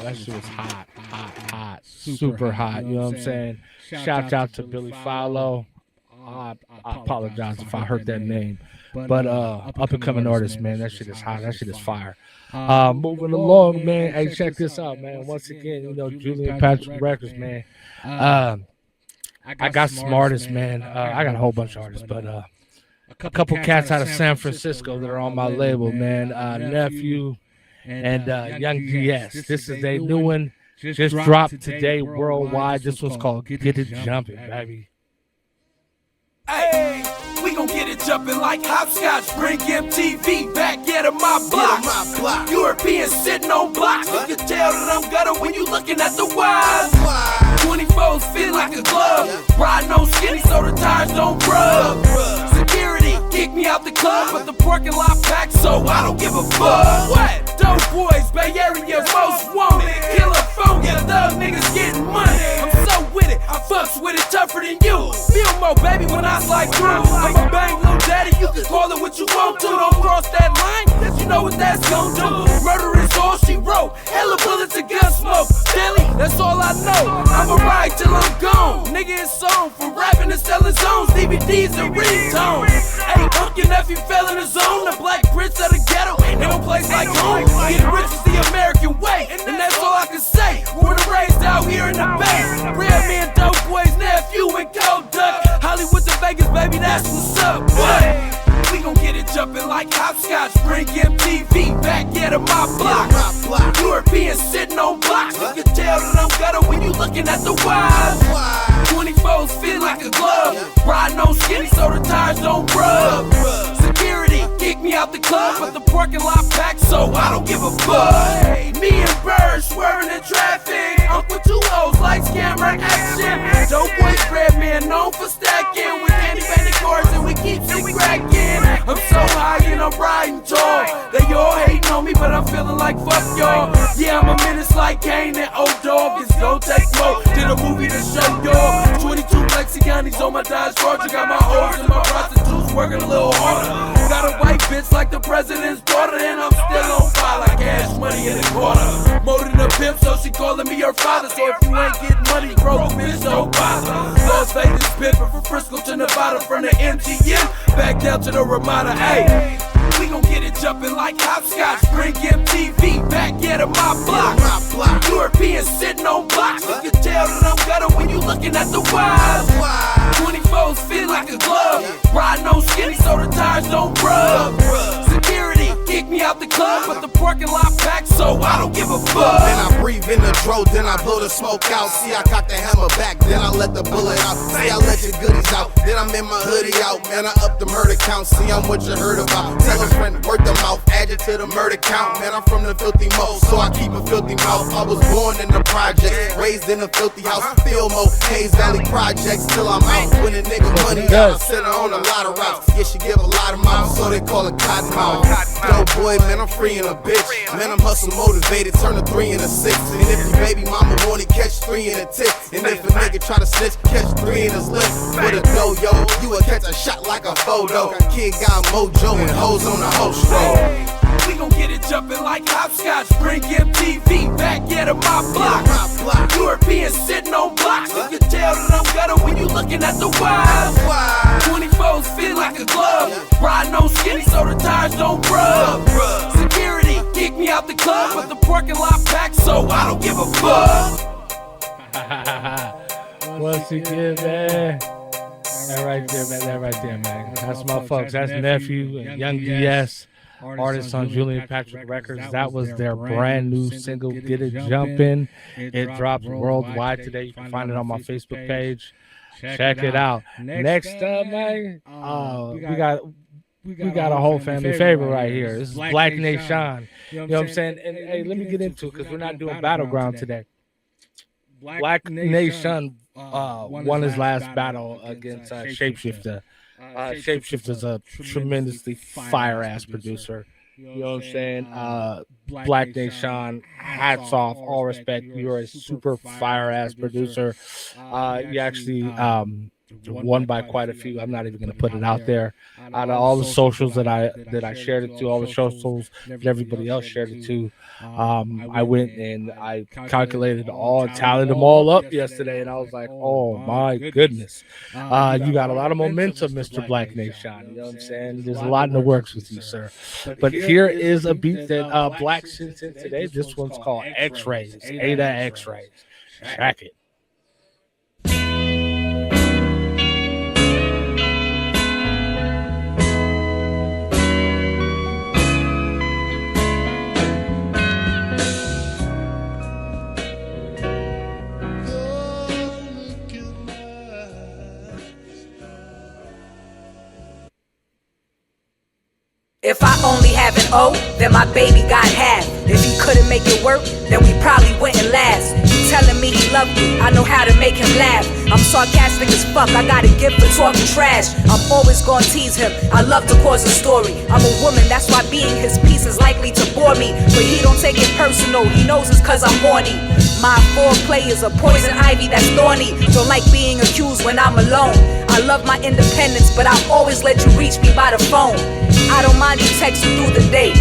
That shit was hot, super hot. You know what I'm saying? Shout out to Billy Philo. I apologize if I hurt that name, but up and coming artist, man. That shit is hot. That shit is fire. Moving along, man. Hey, check this out, man. Once again, you know, Julian Patrick Records, man. I got some artists, man. I got a whole bunch of artists, but a couple cats out of San Francisco that are on my label, man. Nephew and Young GS. This is a new one. Just dropped today worldwide. This one's called Get It Jumping, baby. Hey, we gon' get it jumping like hopscotch. Bring MTV back, get in my block. Europeans sitting on blocks. You can tell that I'm gutter when you looking at the wise. 24s feel like a glove. Riding on skinny so the tires don't rub. Security kick me out the club, but the parking lot packed, so I don't give a fuck. What? Dope boys, Bay Area most wanted. California, thug niggas getting money. I'm so with it, I fucks with it tougher than you. Feel more baby when I slide through. I'm a bang little daddy, you can call it what you want to. Don't cross that line, cause you know what that's gon' do. Murder is all she wrote. Hella bullets and gun smoke. Daily, that's all I know. I'ma ride till I'm gone. Nigga is song from rapping and selling zones. DVDs and ringtones. Hey, Uncle nephew fell in the zone. The black prince of the ghetto. No place like home. Getting rich is the American way, and that's all I can say. Born and raised out here in the Bay. Red man, dope boys, nephew, and KOTH. Hollywood to Vegas, baby, that's what's up. What? We gon' get it jumping like hopscotch. Bring MTV back, get in my block. Europeans sitting on blocks. You can tell that I'm gutter when you looking at the wise. 24s feel like a glove. Riding on skinny so the tires don't rub. Security kick me out the club, but the parking lot packed, so I don't give a fuck. Me and Bird swerving in traffic. Uncle 2 O's lights, camera, action. Dope boy spread man known for stacking with candy painted cars and we keep it cracking. I'm so high, you know I'm riding tall. They all hating on me, but I'm feeling like fuck y'all. Yeah, I'm a menace like Kane and O-Dog. It's gon' take more. Did a movie to show y'all. 22 Lexiconis on my Dodge Charger. Got my hoes and my prostitutes working a little harder. Got a white bitch like the president's daughter, and I'm still on fire like cash money in the quarter. More than a pimp, so she calling me her father. So if you ain't getting money, broke bitch, don't bother. Las Vegas pimpin' from Frisco to Nevada, from the MGM back down to the Ramada. Hey, we gon' get it jumpin' like hopscotch. Bring MTV back, get in my block. Europeans sitting on blocks. You can tell that I'm gutter when you looking at the wise. 24s fit like a glove. Riding on skinny so the tires don't rub. Security kick me out the club, but the parking lot packed, so I don't give a fuck. Then I breathe in the dro, then I blow the smoke out. See, I cock the hammer back, then I let the bullet out. See, I let your goodies out, then I'm in my hoodie out. Man, I up the murder count, see, I'm what you heard about. Tell a friend, word the mouth, add it to the murder count. Man, I'm from the filthy mode, so I keep a filthy mouth. I was born in the projects, raised in a filthy house. Filmo, Hayes Valley Projects, till I'm out. When a nigga money out, I send her on a lot of routes. Yeah, she give a lot of mouth, so they call it cotton mouth. Yo, boy, man, I'm free in a bitch. Man, I'm hustle motivated, turn a 3 into 6. And if your baby mama want it, catch 3 in a tick. And if a nigga try to snitch, catch 3 in his lip. With a dough, yo, you will catch a shot like a photo. Kid got mojo and hoes on the whole stroke. We gon' get it jumpin' like hopscotch. Bring MTV back, get in my block. Europeans sitting on blocks. You can tell that I'm gutter when you looking at the wise. 24s fit like a glove. Riding on skinny so the tires don't rub. Security kick me out the club, but the parking lot packed, so I don't give a fuck. Once again, man. That right there, man. That right there, man. That's my folks. That's Nephew and Young DS. Artists on Julian Patrick Records. That was their brand new single, Get It Jumpin'. It dropped worldwide today. You can find it on my Facebook page. Check it out. Next up, man, we got a whole family favorite right here. This is Black Nation. You know what I'm saying? And hey, let me get into it because we're not doing Battleground today. Black Nation won his last battle against Shapeshifter. Shapeshifter's a tremendously fire-ass producer. You know what I'm saying? Black Nation, hats off, all respect. You're a super fire-ass producer. You actually won by quite a few. I'm not even going to put it out there. Out of all the socials that I shared it to, all the socials that everybody else shared it to, I went and I calculated all, tallied them all up yesterday, and I was like, oh my goodness. You got a lot of momentum, Mr. Black Nation. You know what I'm saying? There's a lot in the works with you, sir. But here is a beat that Black sent in today. This one's called X-Rays, Ada X-Rays. Track it. If I only have an O, then my baby got half. If he couldn't make it work, then we probably wouldn't last. You telling me he loved me, I know how to make him laugh. I'm sarcastic as fuck, I got a gift for talking trash. I'm always gonna tease him, I love to cause a story. I'm a woman, that's why being his piece is likely to bore me. But he don't take it personal, he knows it's cause I'm horny. My foreplay is a poison ivy that's thorny. Don't like being accused when I'm alone. I love my independence, but I'll always let you reach me by the phone. I don't mind you texting through the day.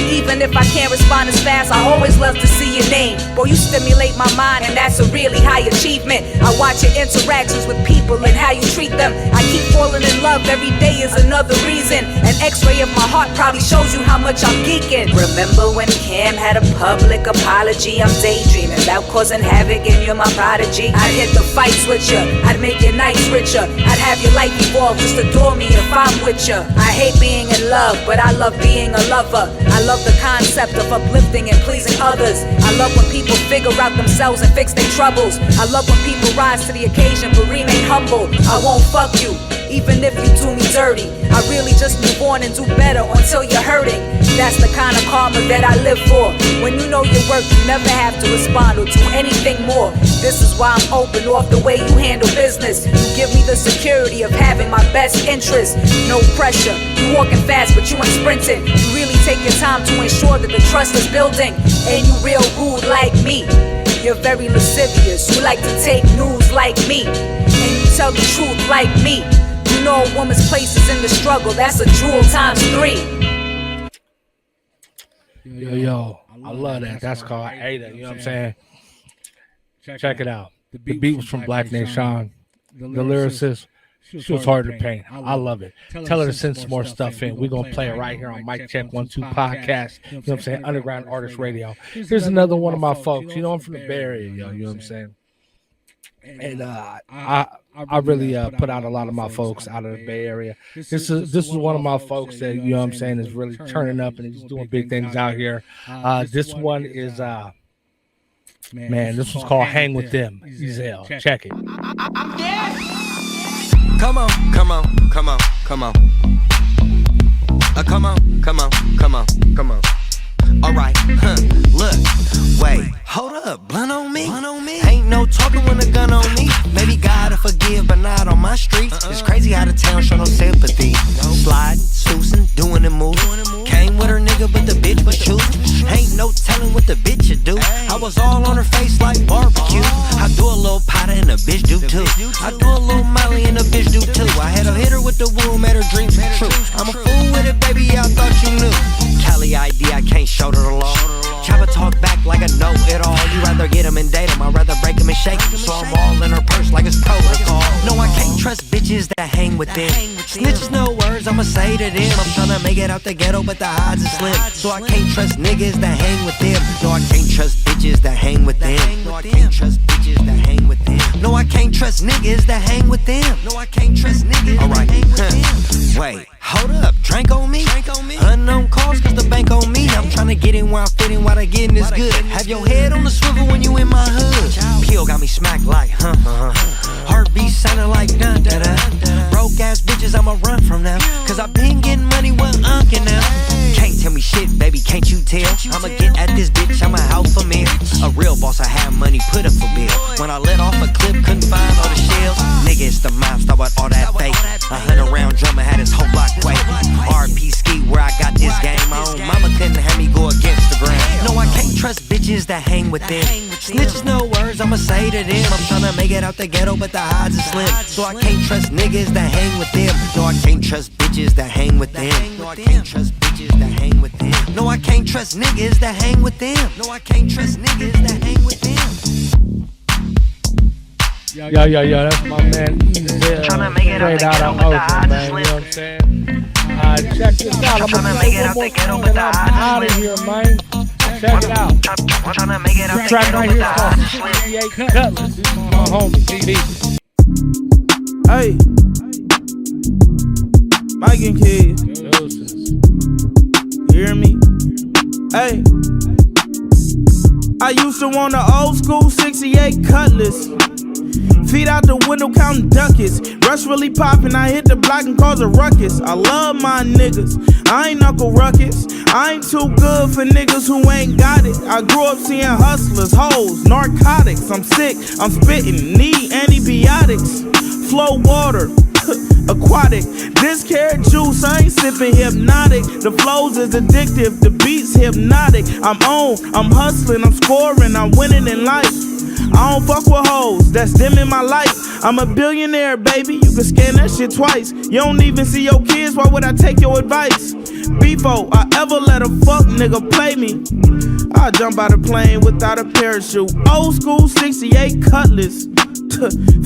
Even if I can't respond as fast, I always love to see your name. Boy, you stimulate my mind, and that's a really high achievement. I watch your interactions with people and how you treat them. I keep falling in love, every day is another reason. An x-ray of my heart probably shows you how much I'm geeking. Remember when Cam had a public apology? I'm daydreaming about causing havoc and you're my prodigy. I'd hit the fights with you, I'd make your nights richer. I'd have your life evolve, just adore me if I'm with you. I hate being in love, but I love being a lover. I love the concept of uplifting and pleasing others. I love when people figure out themselves and fix their troubles. I love when people rise to the occasion but remain humble. I won't fuck you, even if you do me dirty. I really just move on and do better until you're hurting. That's the kind of karma that I live for. When you you know your work, you never have to respond or do anything more. This is why I'm open off the way you handle business. You give me the security of having my best interest. No pressure, you walking fast but you ain't sprinting. You really take your time to ensure that the trust is building. And you real rude like me. You're very lascivious, you like to take news like me. And you tell the truth like me. You know a woman's place is in the struggle, that's a jewel times 3. Yo, I love that. That's called Ada, you know what I'm saying? Check it out. The beat was from Black Nation. The lyricist, she was hard to paint. I love it. Tell her to send some more stuff in. We're going to play it right here on Mic Check 1 2 podcast. You know what I'm saying? Underground Artist Radio. Here's another one of my folks. You know, I'm from the Bay Area, yo. You know what I'm saying? And I really put out a lot of my folks out of the Bay Area. This is one of my folks that, you know what I'm saying, is really turning up and he's doing big things out here. This one is man, this one's called Hang With Them. Ezel. Check it. I'm dead. Come on, come on, come on, come on. Come on, come on, come on, come on. Alright, look, wait, hold up, blunt on me. Ain't no talking when a gun on me. Maybe God will forgive, but not on my street. It's crazy how the town show no sympathy. Sliding, sousing, doing the move. Came with her nigga, but the bitch was choosing. Ain't no telling what the bitch would do. I was all on her face like barbecue. I do a little powder and the bitch do too. I do a little molly and the bitch do too. I had to hit her with the woo, made her dreams come true. I'm a fool with it, baby, I thought you knew. Cali ID, I can't show to the law. Chopper talk back like a know-it-all. You rather get him and date him, I'd rather break him and shake him. So I'm all in her purse like it's protocol. No, I can't trust bitches that hang with them. Snitches no words, I'ma say to them. I'm tryna make it out the ghetto, but the odds are slim. So I can't trust niggas that hang with them. No, I can't trust bitches that hang with them. No, I can't trust bitches that hang with them. No, I can't trust niggas that hang with them. No, I can't trust niggas that hang with them. Wait, hold up, drink on me. Unknown cause cause the bank on me. I'm tryna get in where I'm fitting while they getting this good. Have your head on the swivel when you in my hood. Peel got me smacked like Heartbeat sounding like dun dun dun. Broke ass bitches, I'ma run from them. Cause I been getting money with unking them. Can't tell me shit, baby, can't you tell? I'ma get at this bitch, I'm a alpha male. A real boss, I have money, put up for bill. When I let off a clip, couldn't find all the shells. Nigga, it's the mobster with all that fake. 100-round drummer had his whole block wait. RP ski where I got this game on. Mama couldn't have me go against the grain. No, I can't trust bitches that hang with them. Snitches no words, I'ma say to them. I'm tryna make it out the ghetto, but the odds are slim. So I can't trust niggas that hang with them. No, I can't trust bitches that hang with them. No, I can't trust bitches that hang with them. No, I can't trust niggas that hang with them. No, I can't trust niggas that hang with them. Yo, that's my man Ezel. Straight out of Oakland, man. You know what I'm saying? Check this out. I'm gonna play one more song and I'm out of here, man. Check it out. Track right here called 68 Cutlass. This is my homie, DD. Hey, Mike and Kid. You hear me? Hey, I used to want an old school 68 Cutlass. Feet out the window counting ducats. Rush really poppin', I hit the block and cause a ruckus. I love my niggas, I ain't Uncle Ruckus. I ain't too good for niggas who ain't got it. I grew up seeing hustlers, hoes, narcotics. I'm sick, I'm spittin', need antibiotics. Flow water, aquatic. This carrot juice, I ain't sippin' hypnotic. The flows is addictive, the beats hypnotic. I'm on, I'm hustlin', I'm scoring, I'm winning in life. I don't fuck with hoes, that's them in my life. I'm a billionaire, baby, you can scan that shit twice. You don't even see your kids, why would I take your advice? Before I ever let a fuck nigga play me, I jump out of plane without a parachute. Old school 68 Cutlass.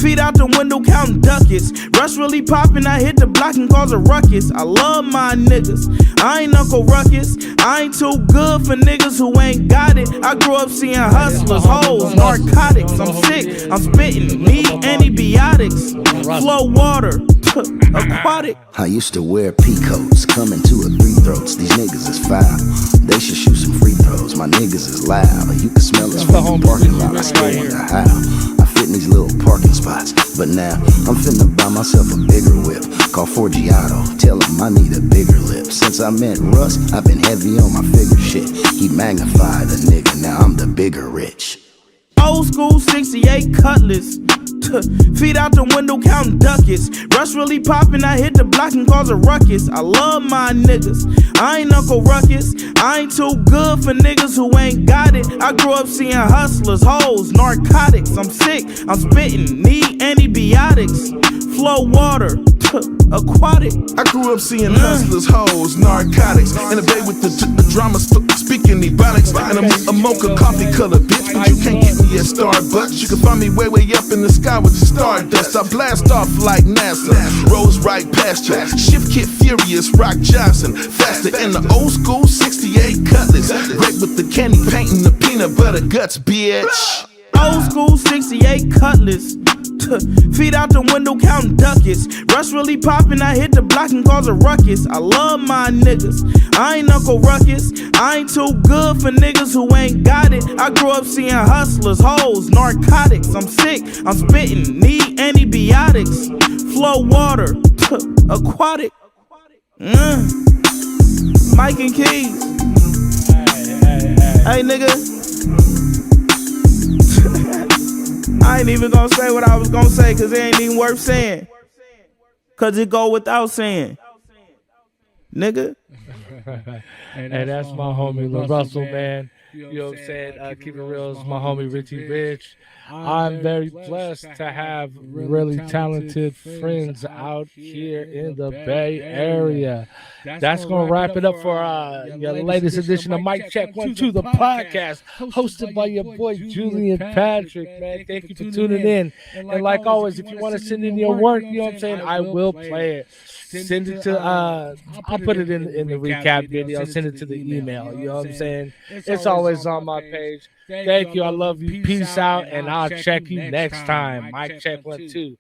Feet out the window counting ducats. Rush really poppin', I hit the block and cause a ruckus. I love my niggas, I ain't Uncle Ruckus. I ain't too good for niggas who ain't got it. I grew up seeing hustlers, hoes, narcotics. I'm sick, I'm spittin', need antibiotics. Flow water, Aquatic. I used to wear peacoats, coming to a three throats. These niggas is foul. They should shoot some free throws. My niggas is loud. You can smell us from the parking lot. I still wonder how I fit in these little parking spots. But now I'm finna buy myself a bigger whip called Forgiato. Tell him I need a bigger lip. Since I met Russ, I've been heavy on my figure shit. He magnified a nigga. Now I'm the bigger rich. Old school 68 cutlass. Feet out the window counting ducats. Rush really poppin', I hit the block and cause a ruckus. I love my niggas, I ain't Uncle Ruckus. I ain't too good for niggas who ain't got it. I grew up seeing hustlers, hoes, narcotics. I'm sick, I'm spittin', need antibiotics. Flow water, aquatic. I grew up seeing hustlers, hoes, narcotics, and a babe with the drama speaking ebonics, and a mocha coffee color bitch. But you can't get me at Starbucks. You can find me way up in the sky with the stardust. I blast off like NASA, rolls right past you. Shift kit furious, Rock Johnson, faster in the old school 68 cutlass. Great with the candy paint and the peanut butter guts, bitch. Old school 68 cutlass. Feet out the window counting ducats. Rush really poppin', I hit the block and cause a ruckus. I love my niggas, I ain't Uncle Ruckus. I ain't too good for niggas who ain't got it. I grew up seeing hustlers, hoes, narcotics. I'm sick, I'm spittin', need antibiotics. Flow water, aquatic. Mike and Keys. Hey nigga. I ain't even gonna say what I was gonna say, cause it ain't even worth saying. Cause it go without saying. Nigga. And that's my homie Lil Russell, man. You know what I'm saying? Keep it real, it's my homie Richie Rich. I'm very blessed to have really talented friends out here in the Bay Area. That's going to wrap it up for your latest edition of Mic Check 1 2, the podcast, hosted by your boy Julian Patrick, man. Thank you for tuning in. And like always, if you want to send in your work, you know what I'm saying, I will play it. Send it to, I'll put it in the recap video. Send it to the email. You know what I'm saying? It's always on my page. Thank you. I love you. Peace out. And I'll check you next time. Mic Check 1 2.